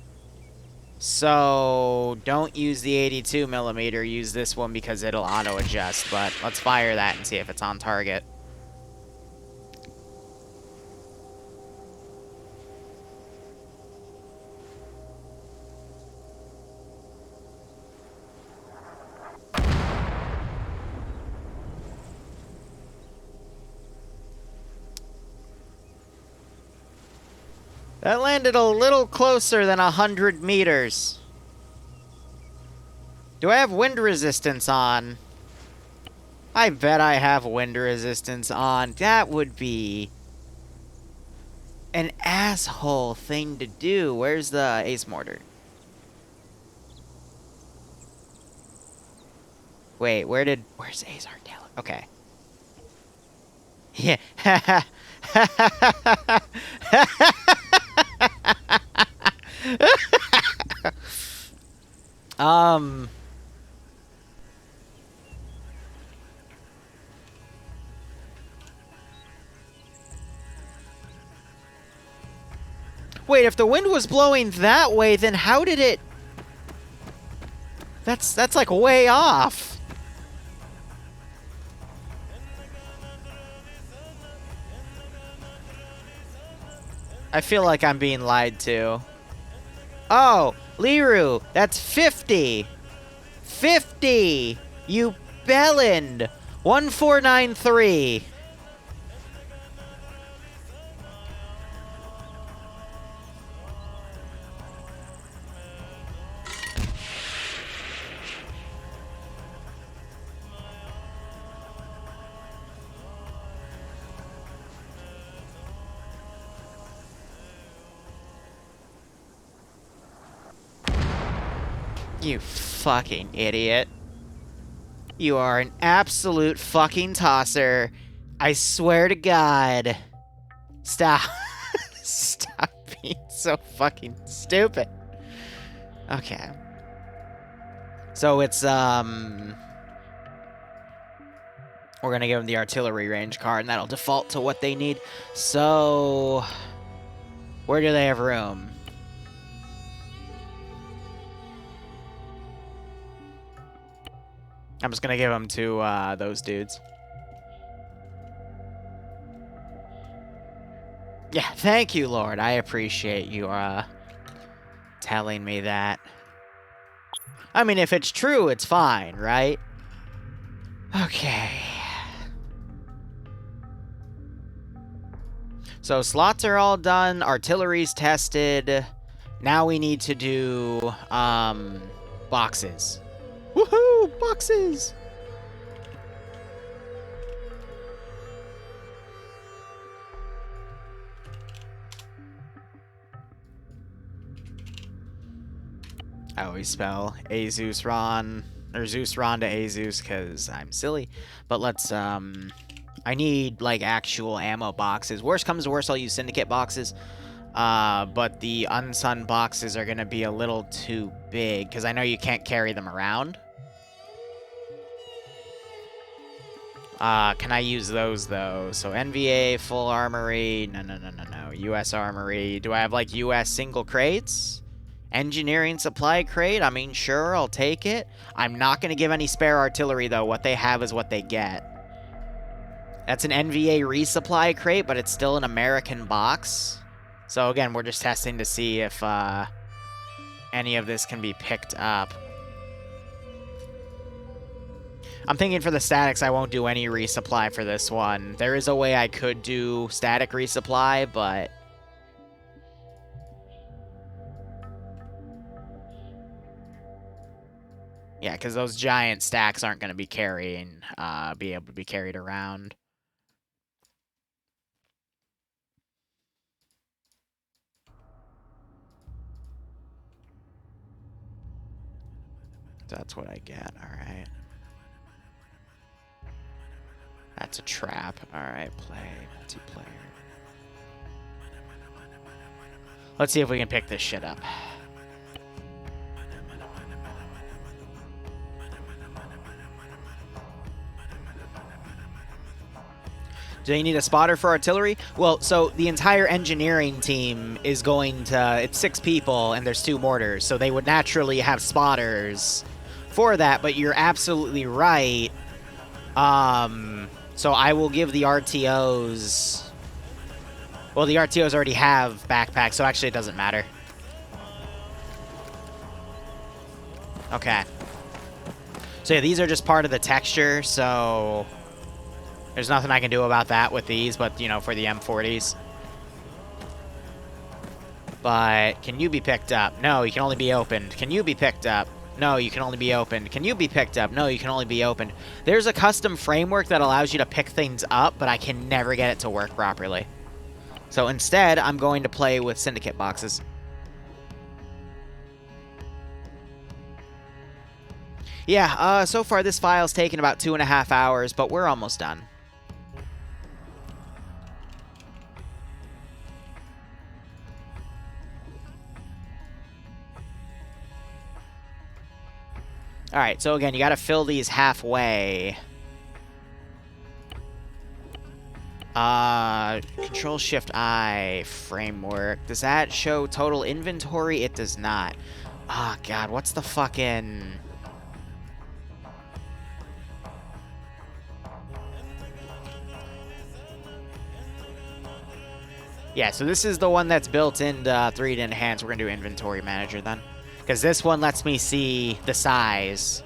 So don't use the 82 millimeter. Use this one because it'll auto-adjust. But let's fire that and see if it's on target. That landed a little closer than 100 meters. Do I have wind resistance on? I bet I have wind resistance on. That would be an asshole thing to do. Where's the ace mortar? Wait, where's ace artillery? Okay. Yeah. Wait, if the wind was blowing that way, then how did it... That's like way off. I feel like I'm being lied to. Oh, Liru, that's 50. 50! You bellend! 1493. You fucking idiot. You are an absolute fucking tosser. I swear to God. Stop. Stop being so fucking stupid. Okay. So it's, we're gonna give them the artillery range card, and that'll default to what they need. So, where do they have room? I'm just gonna give them to those dudes. Yeah, thank you, Lord. I appreciate you telling me that. I mean, if it's true, it's fine, right? Okay. So slots are all done. Artillery's tested. Now we need to do boxes. Woohoo! Boxes! I always spell Azus Ron, or Zeus Ron to Azus because I'm silly. But let's, I need, like, actual ammo boxes. Worst comes to worst, I'll use syndicate boxes. But the Unsun boxes are going to be a little too big, because I know you can't carry them around. Can I use those, though? So NVA, full armory. No. US armory. Do I have, like, US single crates? Engineering supply crate? I mean, sure, I'll take it. I'm not going to give any spare artillery, though. What they have is what they get. That's an NVA resupply crate, but it's still an American box. So, again, we're just testing to see if any of this can be picked up. I'm thinking for the statics, I won't do any resupply for this one. There is a way I could do static resupply, but... yeah, because those giant stacks aren't going to be be able to be carried around. That's what I get, alright. That's a trap. Alright, play, multiplayer. Let's see if we can pick this shit up. Do they need a spotter for artillery? Well, so the entire engineering team is going to... it's 6 people, and there's 2 mortars, so they would naturally have spotters for that, but you're absolutely right. So I will give the RTOs... well, the RTOs already have backpacks, so actually it doesn't matter. Okay. So yeah, these are just part of the texture, so... there's nothing I can do about that with these, but, you know, for the M40s. But, can you be picked up? No, you can only be opened. Can you be picked up? No, you can only be opened. Can you be picked up? No, you can only be opened. There's a custom framework that allows you to pick things up, but I can never get it to work properly. So instead, I'm going to play with syndicate boxes. Yeah, so far this file's taken about 2.5 hours, but we're almost done. Alright, so again, you gotta fill these halfway. Control-Shift-I framework. Does that show total inventory? It does not. Oh, God, what's the fucking... yeah, so this is the one that's built into 3D Enhance. We're gonna do Inventory Manager then. Because this one lets me see the size.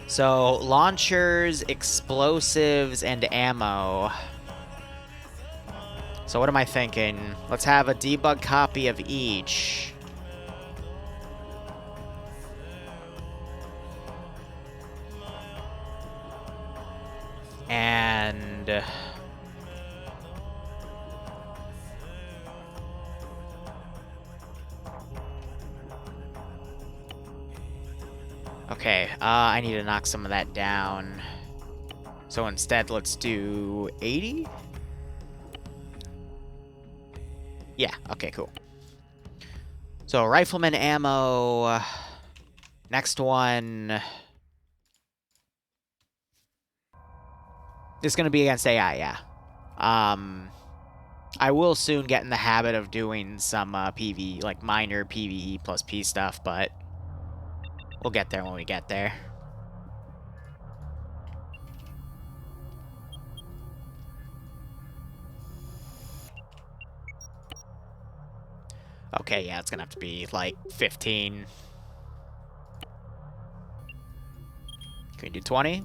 So, launchers, explosives, and ammo. So what am I thinking? Let's have a debug copy of each. And... okay, I need to knock some of that down. So instead, let's do 80? Yeah, okay, cool. So, rifleman ammo. Next one. It's going to be against AI, yeah. I will soon get in the habit of doing some PvE, like minor PvE plus P stuff, but we'll get there when we get there. Okay, yeah, it's gonna have to be like 15. Can we do 20?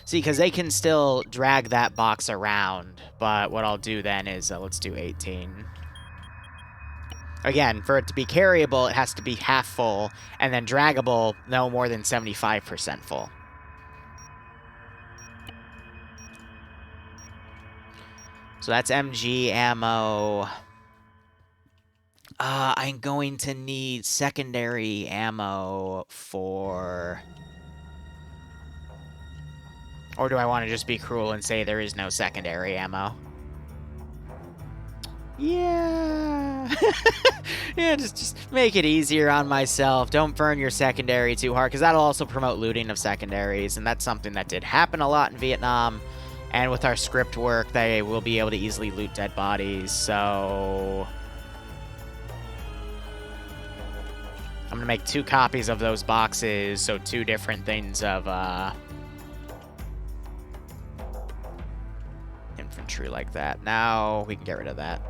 See, because they can still drag that box around, but what I'll do then is, let's do 18. Again, for it to be carryable, it has to be half full, and then draggable, no more than 75% full. So that's MG ammo. I'm going to need secondary ammo for... or do I want to just be cruel and say there is no secondary ammo? Yeah. Yeah, just make it easier on myself. Don't burn your secondary too hard, because that'll also promote looting of secondaries, and that's something that did happen a lot in Vietnam. And with our script work, they will be able to easily loot dead bodies, so... I'm gonna make 2 copies of those boxes, so 2 different things of, infantry like that. Now, we can get rid of that.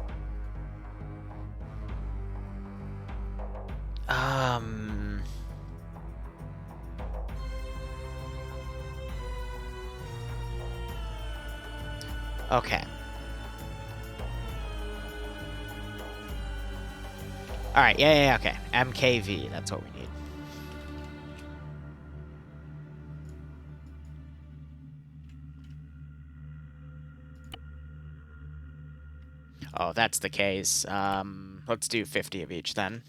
Okay. Alright, yeah, okay. MKV, that's what we need. Oh, if that's the case. Let's do 50 of each then.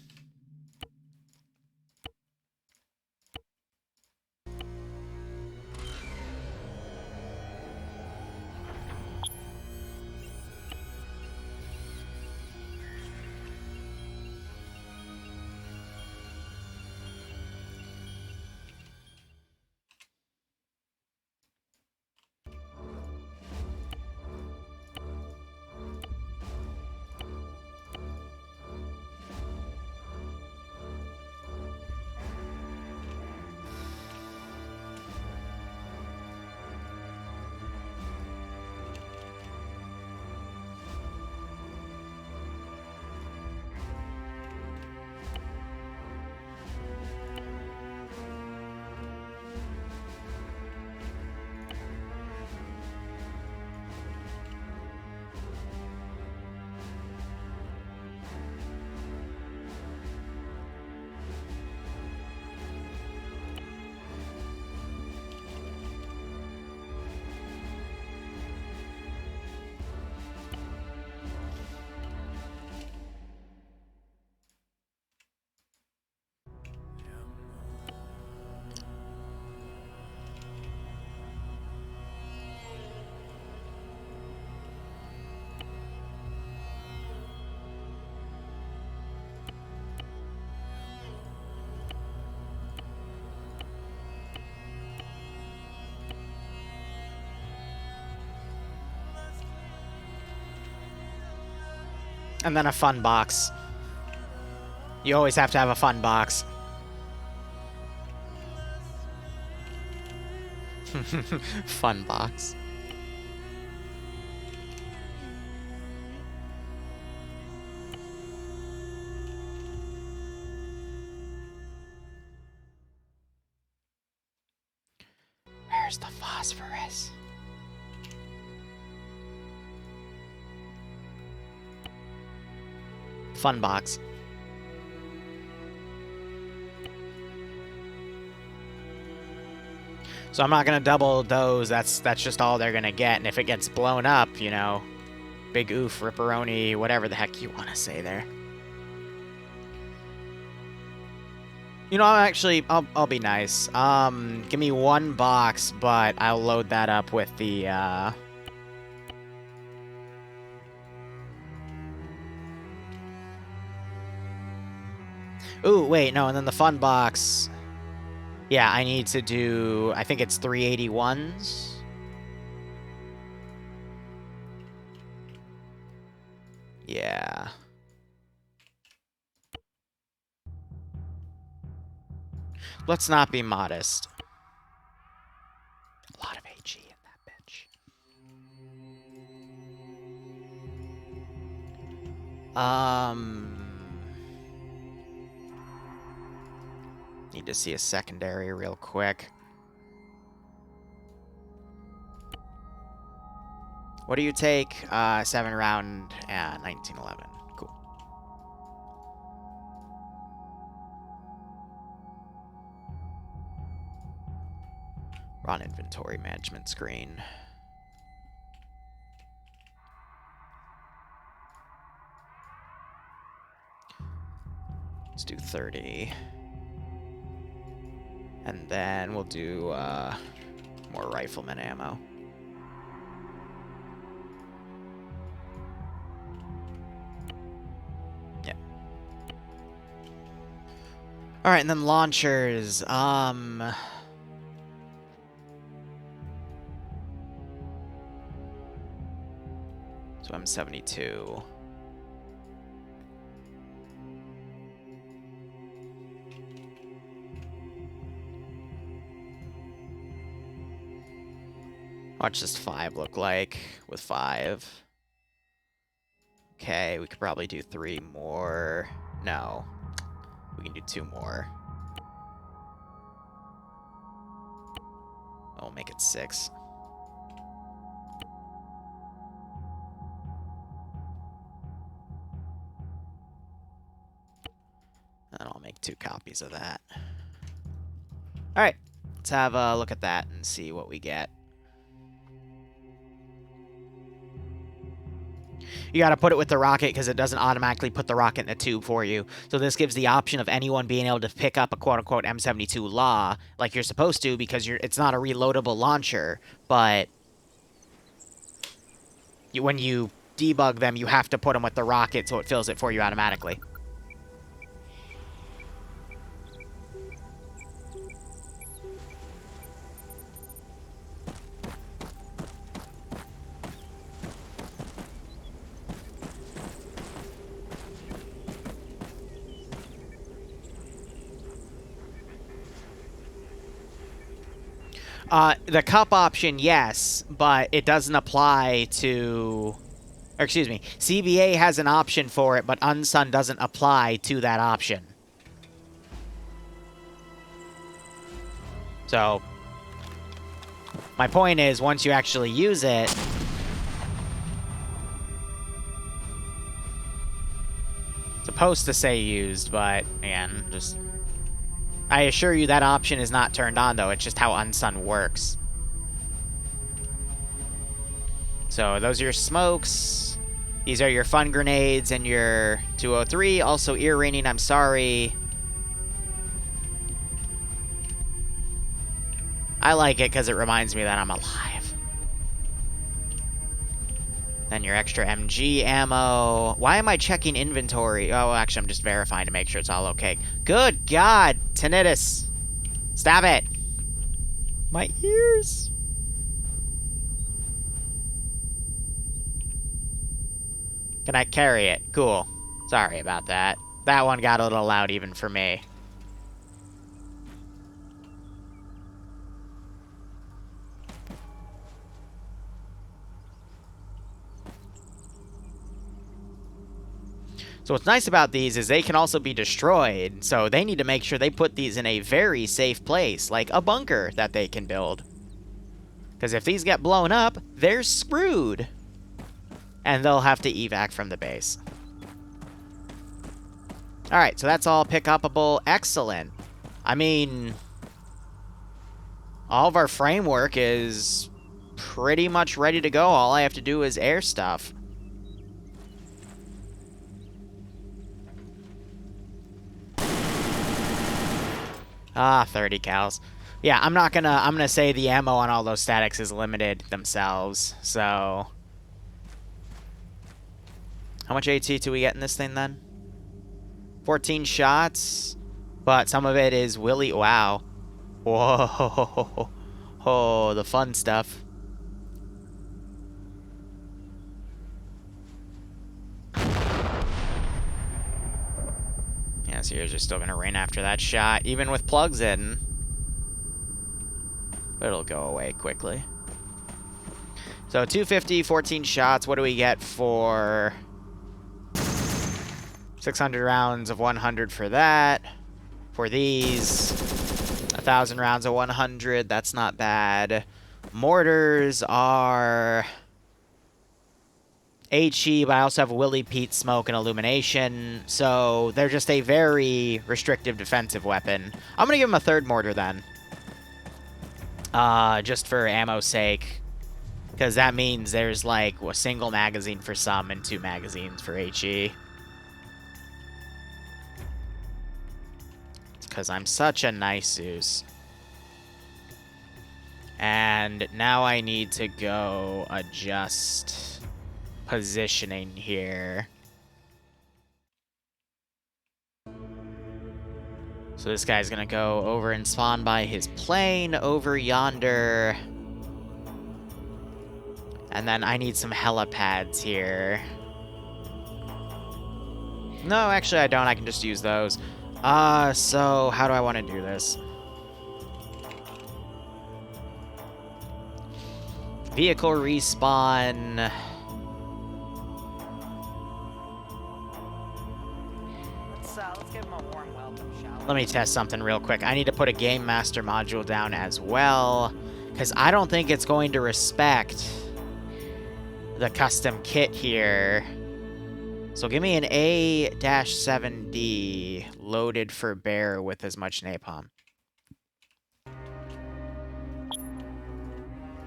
And then a fun box. You always have to have a fun box. Fun box. Where's the phosphorus? Fun box. So I'm not gonna double those. That's just all they're gonna get. And if it gets blown up, you know, big oof, ripperoni, whatever the heck you want to say there. You know, I'll be nice. Give me 1 box, but I'll load that up with the, Ooh, wait, no, and then the fun box... Yeah, I need to do... I think it's 381s. Yeah. Let's not be modest. A lot of AG in that bitch. Need to see a secondary real quick. What do you take? 7 round, 1911. Cool. Run inventory management screen. Let's do 30. And then we'll do more rifleman ammo. All right, and then launchers. So M72. What's this 5 look like with 5? Okay, we could probably do 3 more. No, we can do 2 more. I'll make it 6. And I'll make 2 copies of that. All right, let's have a look at that and see what we get. You got to put it with the rocket because it doesn't automatically put the rocket in the tube for you. So this gives the option of anyone being able to pick up a quote-unquote M72 Law like you're supposed to because it's not a reloadable launcher, but when you debug them, you have to put them with the rocket so it fills it for you automatically. The cup option, yes, but it doesn't apply to... Or, excuse me, CBA has an option for it, but Unsun doesn't apply to that option. So, my point is, once you actually use it... It's supposed to say used, but, again, just... I assure you that option is not turned on, though. It's just how Unsun works. So those are your smokes. These are your fun grenades and your 203. Also ear ringing, I'm sorry. I like it because it reminds me that I'm alive. Then your extra MG ammo. Why am I checking inventory? Oh, actually, I'm just verifying to make sure it's all okay. Good God, tinnitus. Stop it. My ears. Can I carry it? Cool. Sorry about that. That one got a little loud even for me. So what's nice about these is they can also be destroyed, so they need to make sure they put these in a very safe place, like a bunker that they can build. Because if these get blown up, they're screwed. And they'll have to evac from the base. Alright, so that's all pick-upable. Excellent. I mean, all of our framework is pretty much ready to go. All I have to do is air stuff. Ah, 30 cals. Yeah, I'm gonna say the ammo on all those statics is limited themselves, so... How much AT do we get in this thing, then? 14 shots, but some of it is Willy... Wow. Whoa. Oh, the fun stuff. Yeah, so yours are still gonna rain after that shot, even with plugs in. But it'll go away quickly. So 250, 14 shots. What do we get for 600 rounds of 100 for that? For these, 1,000 rounds of 100. That's not bad. Mortars are HE, but I also have Willy Pete smoke and illumination. So they're just a very restrictive defensive weapon. I'm gonna give him a third mortar then. Just for ammo's sake. Because that means there's like a single magazine for some and 2 magazines for HE. It's because I'm such a nice Zeus. And now I need to go adjust positioning here. So this guy's gonna go over and spawn by his plane over yonder. And then I need some helipads here. No, actually I don't. I can just use those. So how do I want to do this? Vehicle respawn. Let's give him a warm welcome, shall we? Let me test something real quick. I need to put a Game Master module down as well, because I don't think it's going to respect the custom kit here. So give me an A-7D loaded for bear with as much napalm.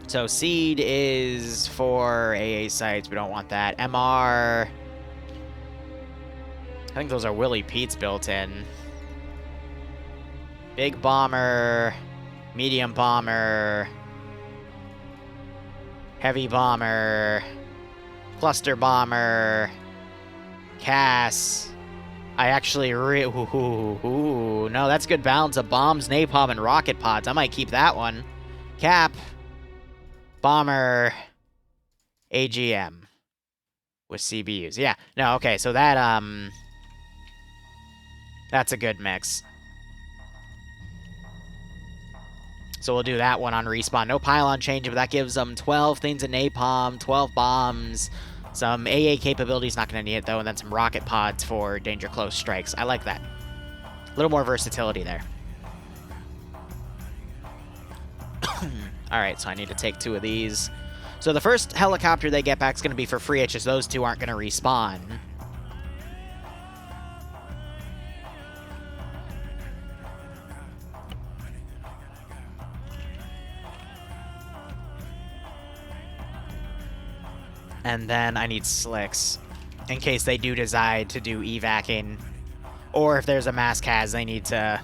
So seed is for AA sites. We don't want that. MR. I think those are Willie Pete's built in. Big bomber. Medium bomber. Heavy bomber. Cluster bomber. Cass. I actually no, that's good balance of bombs, napalm, and rocket pods. I might keep that one. Cap. Bomber. AGM. With CBUs. Yeah. No, okay, so that, that's a good mix. So we'll do that one on respawn. No pylon change, but that gives them 12 things of napalm, 12 bombs, some AA capabilities, not going to need it though, and then some rocket pods for danger close strikes. I like that. A little more versatility there. Alright, so I need to take 2 of these. So the first helicopter they get back is going to be for free, it's just those 2 aren't going to respawn. And then I need slicks, in case they do decide to do evacing. Or if there's a mass cas, they need to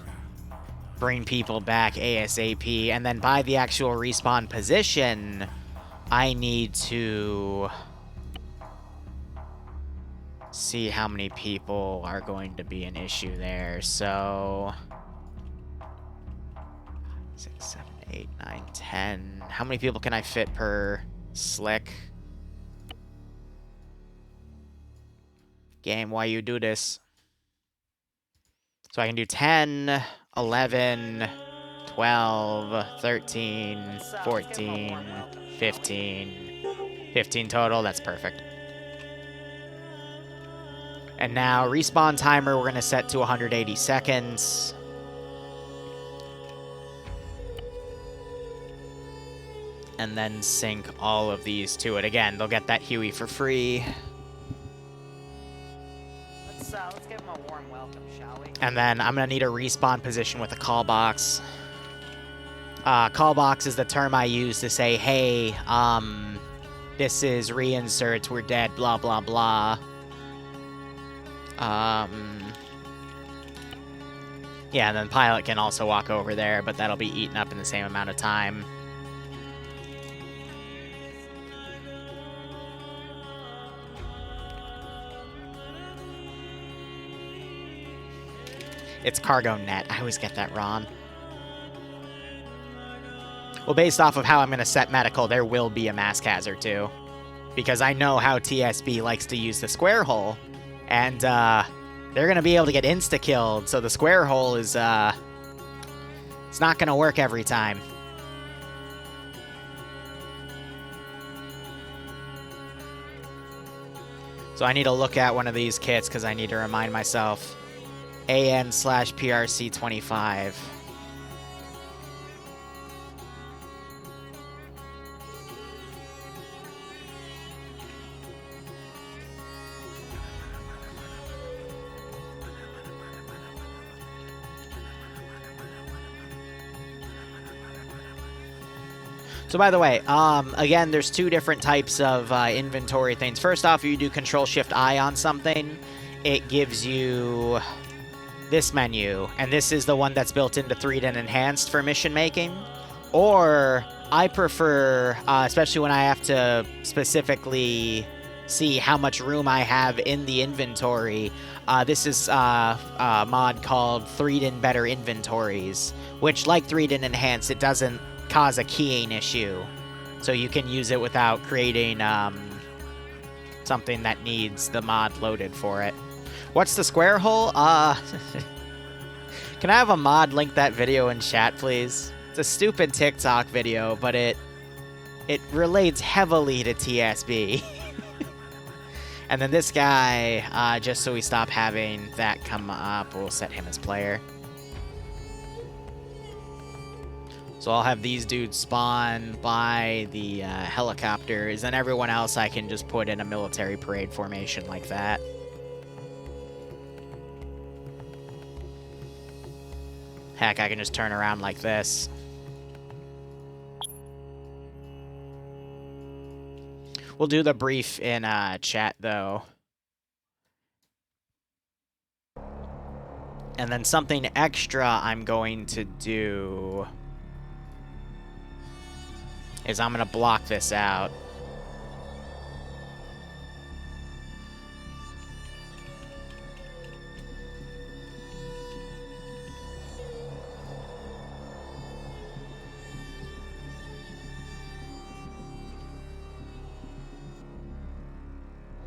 bring people back ASAP. And then by the actual respawn position, I need to see how many people are going to be an issue there. So 6, 7, 8, 9, 10. How many people can I fit per slick? Game, why you do this? So I can do 10, 11, 12, 13, 14, 15. 15 total, that's perfect. And now, respawn timer, we're going to set to 180 seconds. And then sync all of these to it. Again, they'll get that Huey for free. Let's give him a warm welcome, shall we? And then I'm going to need a respawn position with a call box. Call box is the term I use to say, hey, this is reinserts, we're dead, blah, blah, blah. Yeah, and then pilot can also walk over there, but that'll be eaten up in the same amount of time. It's cargo net. I always get that wrong. Well, based off of how I'm going to set medical, there will be a mass cas or two. Because I know how TSB likes to use the square hole. And they're going to be able to get insta-killed. So the square hole is, it's not going to work every time. So I need to look at one of these kits because I need to remind myself. AN/PRC25. So by the way, again, there's 2 different types of inventory things. First off, if you do Control-Shift-I on something, it gives you this menu, and this is the one that's built into 3D and Enhanced for mission making. Or I prefer, especially when I have to specifically see how much room I have in the inventory, this is a mod called 3DIN Better Inventories, which, like 3DIN Enhanced, it doesn't cause a keying issue. So you can use it without creating something that needs the mod loaded for it. What's the square hole? Can I have a mod link that video in chat, please? It's a stupid TikTok video, but it relates heavily to TSB. And then this guy, just so we stop having that come up, we'll set him as player. So I'll have these dudes spawn by the helicopters, and everyone else I can just put in a military parade formation like that. Heck, I can just turn around like this. We'll do the brief in chat, though. And then something extra I'm going to do is I'm going to block this out.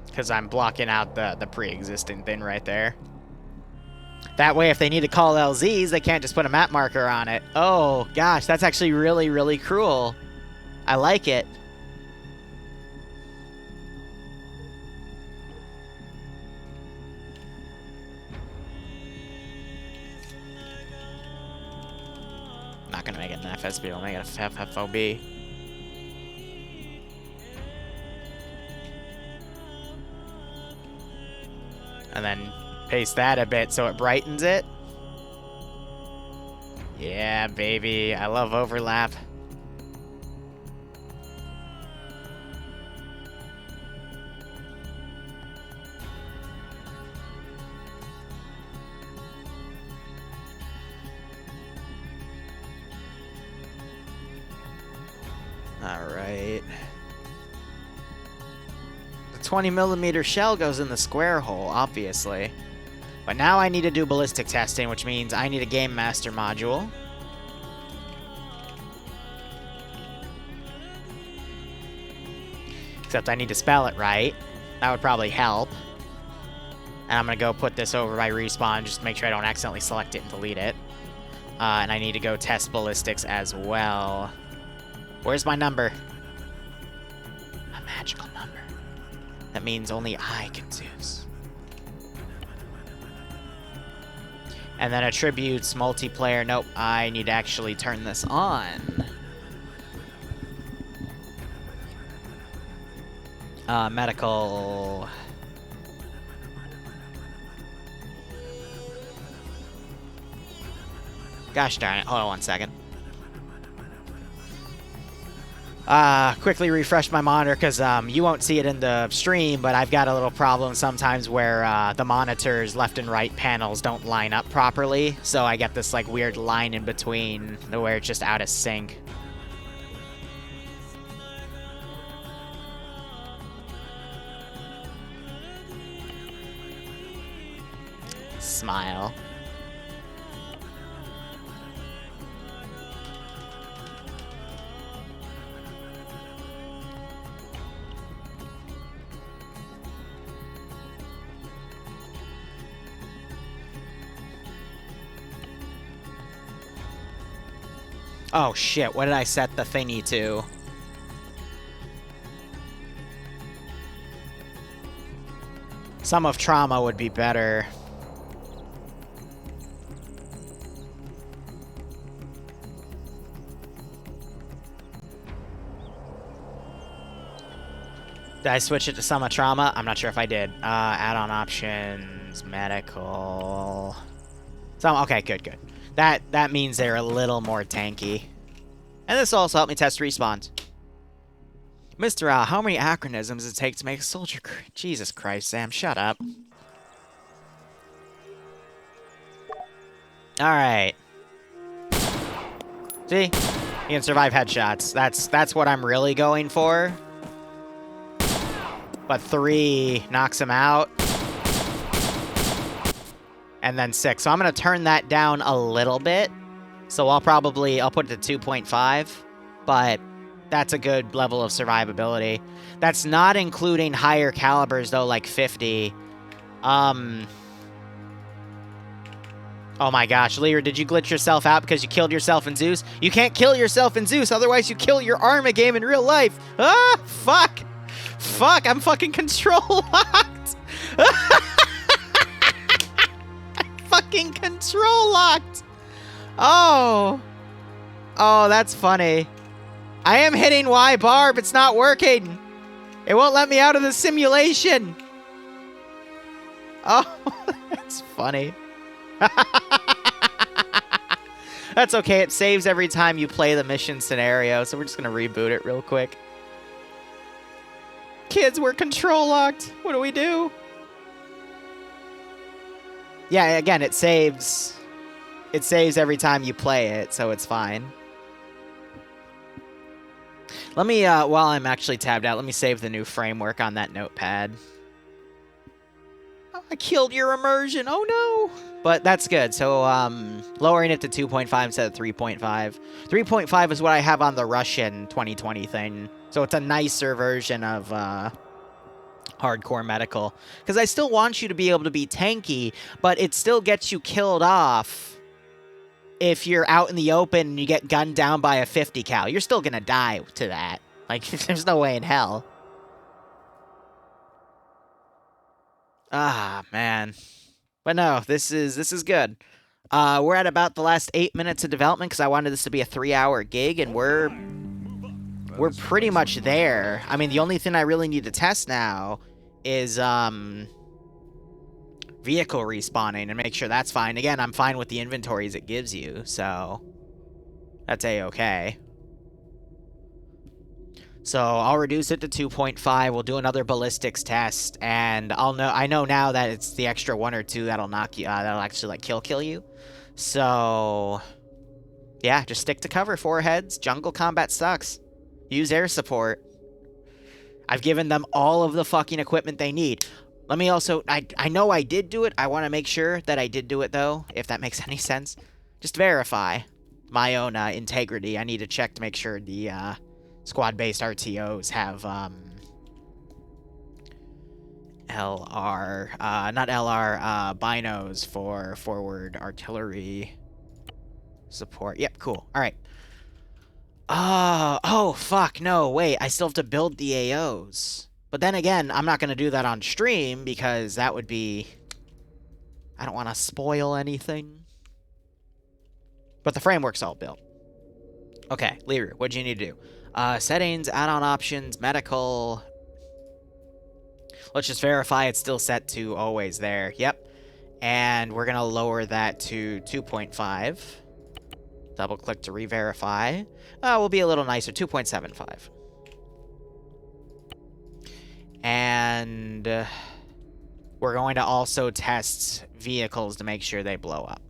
Because I'm blocking out the pre-existing thing right there. That way, if they need to call LZs, they can't just put a map marker on it. Oh, gosh, that's actually really, really cruel. I like it. Not gonna make it an FSB, I'll make it a FFOB. And then paste that a bit so it brightens it. Yeah, baby, I love overlap. Alright. The 20mm shell goes in the square hole, obviously. But now I need to do ballistic testing, which means I need a Game Master module. Except I need to spell it right. That would probably help. And I'm going to go put this over by respawn, just to make sure I don't accidentally select it and delete it. And I need to go test ballistics as well. Where's my number? A magical number. That means only I can choose. And then attributes, multiplayer. Nope, I need to actually turn this on. Medical. Gosh darn it. Hold on one second. Quickly refresh my monitor because you won't see it in the stream, but I've got a little problem sometimes where the monitor's left and right panels don't line up properly, so I get this like weird line in between where it's just out of sync. Smile. Oh shit, what did I set the thingy to? Some of trauma would be better. Did I switch it to Sum of Trauma? I'm not sure if I did. Add-on options, medical. Okay, good. That means they're a little more tanky. And this also helped me test respawns. Mr. How many acronyms does it take to make a soldier? Jesus Christ, Sam, shut up. Alright. See? You can survive headshots. That's what I'm really going for. But 3 knocks him out. And then 6. So I'm going to turn that down a little bit. So I'll put it to 2.5. But that's a good level of survivability. That's not including higher calibers, though, like 50. Oh my gosh, Liru, did you glitch yourself out because you killed yourself in Zeus? You can't kill yourself in Zeus, otherwise you kill your Arma game in real life. Ah, fuck. Fuck, I'm fucking control locked. I'm fucking control locked. Oh. Oh, that's funny. I am hitting Y bar, but it's not working. It won't let me out of the simulation. Oh, that's funny. That's okay, it saves every time you play the mission scenario, so we're just gonna reboot it real quick. Kids, we're control locked. What do we do? Yeah, again, it saves every time you play it, so it's fine. Let me, while I'm actually tabbed out, let me save the new framework on that notepad. Oh, I killed your immersion. Oh no. But that's good. So lowering it to 2.5 instead of 3.5. 3.5 is what I have on the Russian 2020 thing. So it's a nicer version of hardcore medical. Because I still want you to be able to be tanky, but it still gets you killed off if you're out in the open and you get gunned down by a 50 cal. You're still going to die to that. Like, there's no way in hell. Ah, man. But no, this is good. We're at about the last 8 minutes of development because I wanted this to be a 3-hour gig, and we're pretty much there. I mean, the only thing I really need to test now is vehicle respawning and make sure that's fine. Again, I'm fine with the inventories it gives you, so that's a-okay. So I'll reduce it to 2.5. We'll do another ballistics test, and I know now that it's the extra 1 or 2 that'll knock you. That'll actually like kill you. So yeah, just stick to cover. 4 heads. Jungle combat sucks. Use air support. I've given them all of the fucking equipment they need. Let me also. I know I did do it. I want to make sure that I did do it though, if that makes any sense. Just verify my own integrity. I need to check to make sure the squad-based RTOs have binos for forward artillery support. Yep, cool. All right. Oh, fuck, no, wait. I still have to build the AOs. But then again, I'm not going to do that on stream because that would be... I don't want to spoil anything. But the framework's all built. Okay, Liru, what do you need to do? Settings, add-on options, medical. Let's just verify it's still set to always there. Yep. And we're going to lower that to 2.5. Double-click to re-verify. We'll be a little nicer, 2.75. And we're going to also test vehicles to make sure they blow up.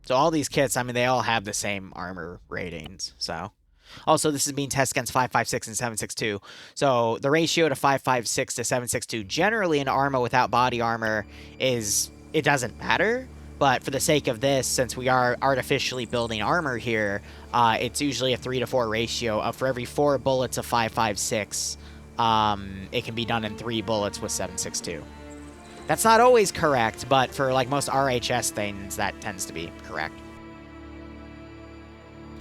So all these kits, I mean, they all have the same armor ratings, so. Also, this is being tested against 5.56 and 7.62. So the ratio to 5.56 to 7.62, generally in Arma without body armor, it doesn't matter. But for the sake of this, since we are artificially building armor here, it's usually a 3 to 4 ratio of for every 4 bullets of 5.56, it can be done in 3 bullets with 7.62. That's not always correct, but for like most RHS things, that tends to be correct.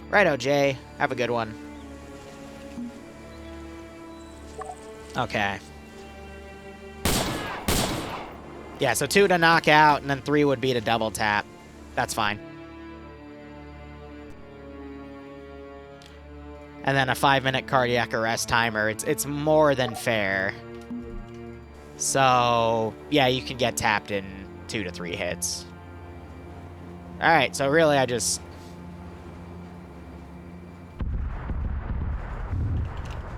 Righto, Jay. Have a good one. Okay. Yeah, so 2 to knock out, and then 3 would be to double tap. That's fine. And then a 5-minute cardiac arrest timer. It's more than fair. So, yeah, you can get tapped in 2 to 3 hits. Alright, so really I just...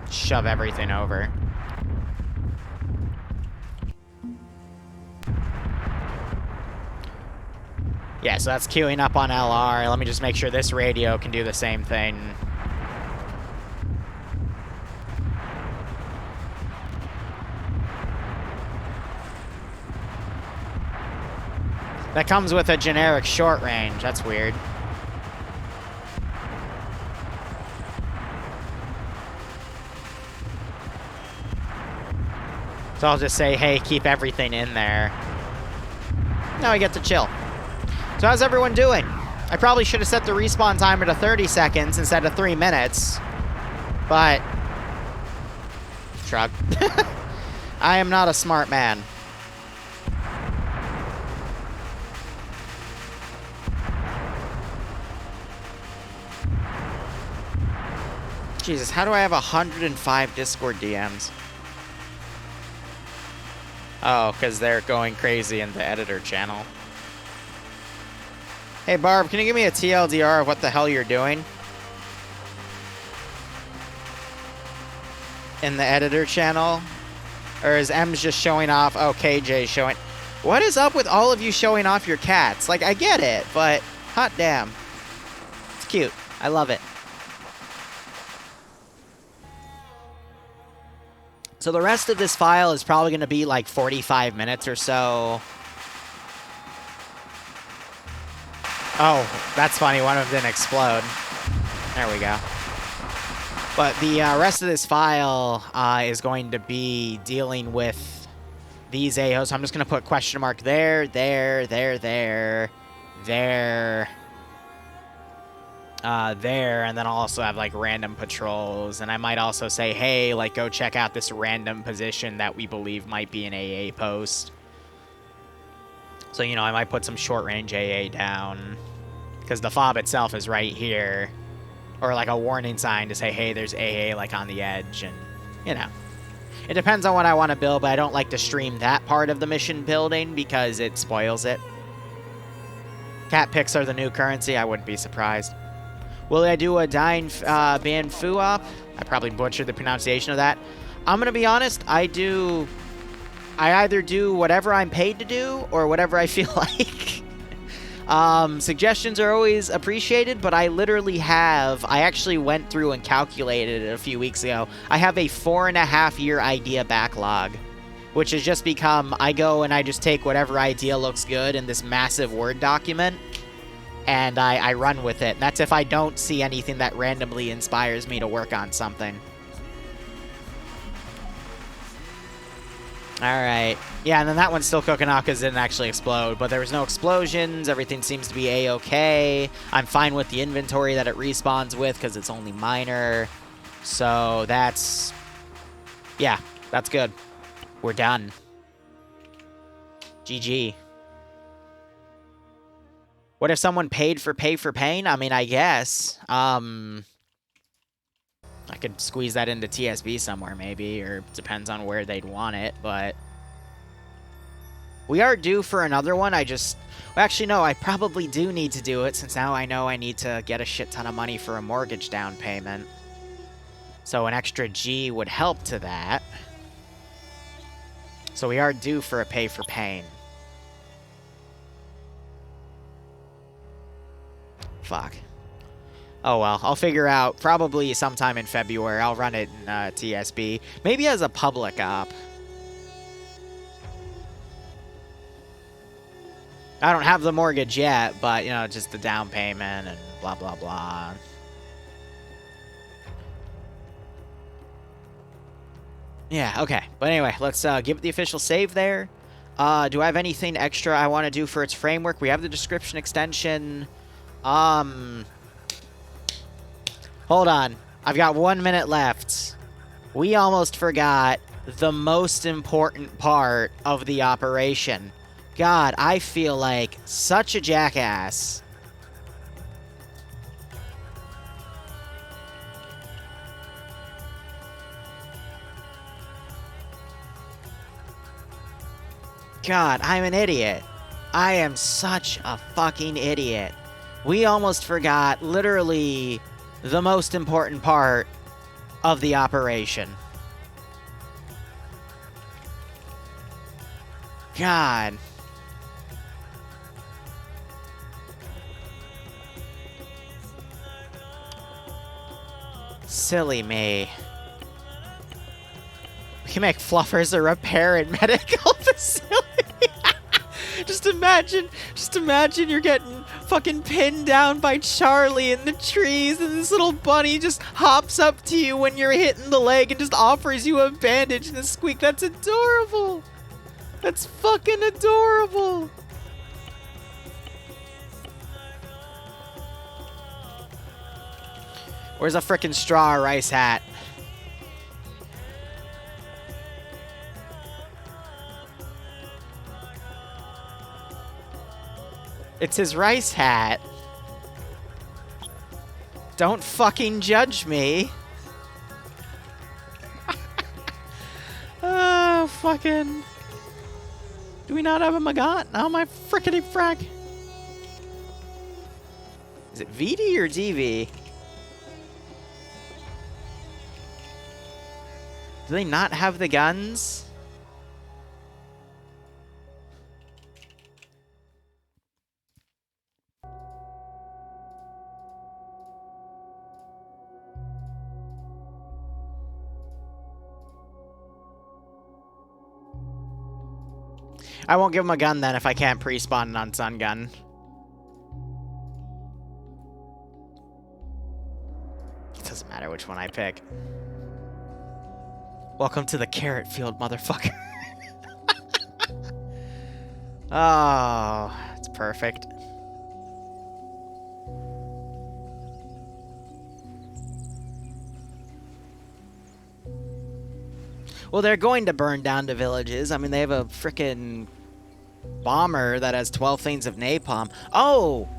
shove everything over. Yeah, so that's queuing up on LR. Let me just make sure this radio can do the same thing. That comes with a generic short range. That's weird. So I'll just say, hey, keep everything in there. Now I get to chill. So how's everyone doing? I probably should have set the respawn timer to 30 seconds instead of 3 minutes. But... shrug. I am not a smart man. Jesus, how do I have 105 Discord DMs? Oh, because they're going crazy in the editor channel. Hey, Barb, can you give me a TLDR of what the hell you're doing? In the editor channel? Or is M's just showing off? Oh, KJ's showing... What is up with all of you showing off your cats? Like, I get it, but hot damn. It's cute. I love it. So the rest of this file is probably going to be like 45 minutes or so. Oh, that's funny. One of them didn't explode. There we go. But the rest of this file is going to be dealing with these AOs. So I'm just going to put question mark there, there, and then I'll also have like random patrols, and I might also say, hey, like go check out this random position that we believe might be an AA post. So, you know, I might put some short range AA down because the fob itself is right here, or like a warning sign to say, hey, there's AA like on the edge, and you know, it depends on what I want to build, but I don't like to stream that part of the mission building because it spoils it. Cat picks are the new currency. I wouldn't be surprised. Will I do a Dine Ban Fu op? I probably butchered the pronunciation of that. I'm going to be honest, I either do whatever I'm paid to do or whatever I feel like. Suggestions are always appreciated, but I actually went through and calculated it a few weeks ago. I have a 4.5-year idea backlog, which has just become, I go and I just take whatever idea looks good in this massive Word document, and I run with it. That's if I don't see anything that randomly inspires me to work on something. Alright. Yeah, and then that one's still cooking off because it didn't actually explode. But there was no explosions. Everything seems to be A-okay. I'm fine with the inventory that it respawns with because it's only minor. So that's... yeah, that's good. We're done. GG. What if someone paid for pay for pain? I mean, I guess. I could squeeze that into TSB somewhere, maybe, or depends on where they'd want it, but... we are due for another one. Well, actually, no, I probably do need to do it, since now I know I need to get a shit ton of money for a mortgage down payment. So an extra G would help to that. So we are due for a pay for pain. Fuck. Oh well, I'll figure out probably sometime in February. I'll run it in TSB. Maybe as a public op. I don't have the mortgage yet, but, you know, just the down payment and blah, blah, blah. Yeah, okay. But anyway, let's give it the official save there. Do I have anything extra I want to do for its framework? We have the description extension. Hold on. I've got 1 minute left. We almost forgot the most important part of the operation. God, I feel like such a jackass. God, I'm an idiot. I am such a fucking idiot. We almost forgot literally the most important part of the operation. God. Silly me. We can make Fluffers a repair and medical facility. Just imagine you're getting fucking pinned down by Charlie in the trees, and this little bunny just hops up to you when you're hitting the leg and just offers you a bandage and a squeak. That's adorable. That's fucking adorable. Where's a frickin' straw or rice hat? It's his rice hat. Don't fucking judge me. Oh, fucking. Do we not have a Magot? Oh, my frickety frack. Is it VD or DV? Do they not have the guns? I won't give him a gun then if I can't pre-spawn it on Sun Gun. It doesn't matter which one I pick. Welcome to the carrot field, motherfucker. Oh, it's perfect. Well, they're going to burn down the villages. I mean, they have a frickin' bomber that has 12 things of napalm. Oh!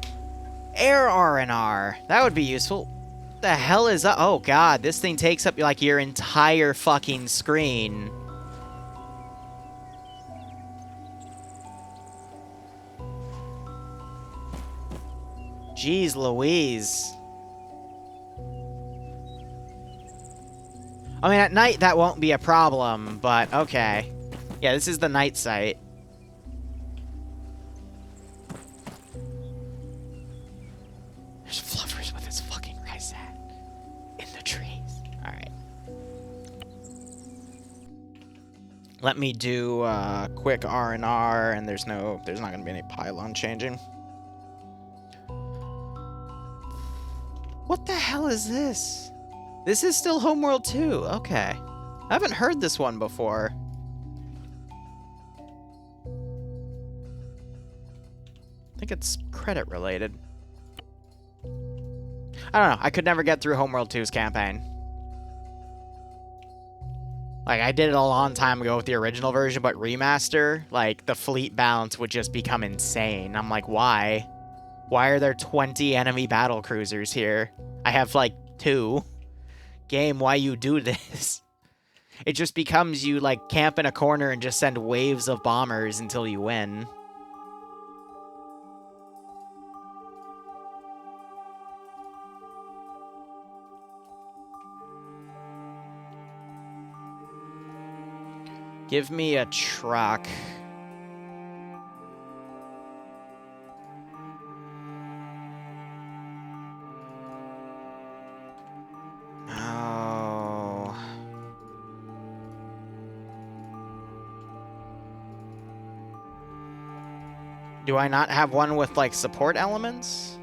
Air R&R. That would be useful. The hell is that? Oh, God. This thing takes up, like, your entire fucking screen. Jeez Louise. I mean, at night, that won't be a problem, but okay. Yeah, this is the night sight. There's Fluffers with his fucking rice hat in the trees. Alright. Let me do quick R&R, and there's not going to be any pylon changing. What the hell is this? This is still Homeworld 2. Okay. I haven't heard this one before. I think it's credit related. I don't know. I could never get through Homeworld 2's campaign. Like, I did it a long time ago with the original version, but remaster, like, the fleet balance would just become insane. I'm like, why? Why are there 20 enemy battle cruisers here? I have, like, 2. Game, why you do this? It just becomes you, like, camp in a corner and just send waves of bombers until you win. Give me a truck. Oh. Do I not have one with, like, support elements?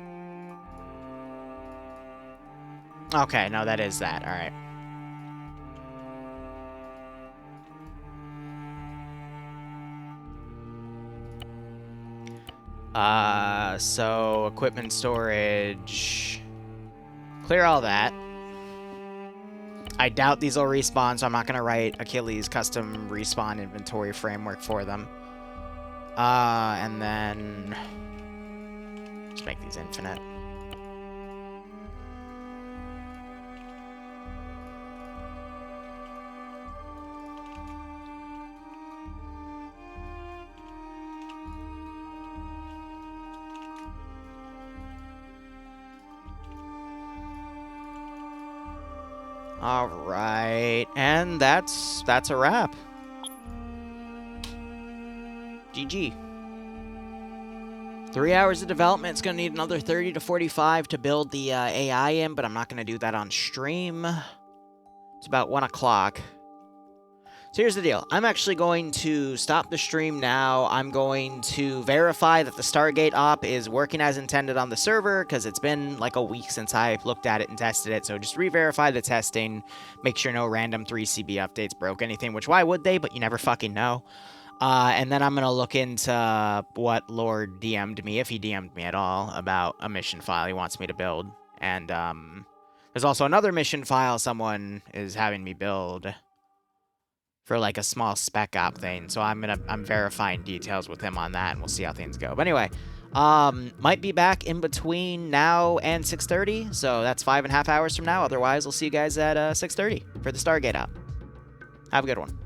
Okay, no, that is that. All right. So equipment storage. Clear all that. I doubt these will respawn, so I'm not going to write Achilles custom respawn inventory framework for them. And then just make these infinite. All right, and that's a wrap. GG. 3 hours of development. It's going to need another 30 to 45 to build the AI in, but I'm not going to do that on stream. It's about 1 o'clock. So here's the deal. I'm actually going to stop the stream now. I'm going to verify that the Stargate op is working as intended on the server, because it's been like a week since I looked at it and tested it. So just re-verify the testing, make sure no random 3CB updates broke anything, which why would they? But you never fucking know. And then I'm going to look into what Lord DM'd me, if he DM'd me at all, about a mission file he wants me to build. And there's also another mission file someone is having me build for like a small spec op thing. So I'm verifying details with him on that, and we'll see how things go. But anyway, might be back in between now and 6:30, so that's 5.5 hours from now. Otherwise, I'll see you guys at 6:30 for the Stargate op. Have a good one.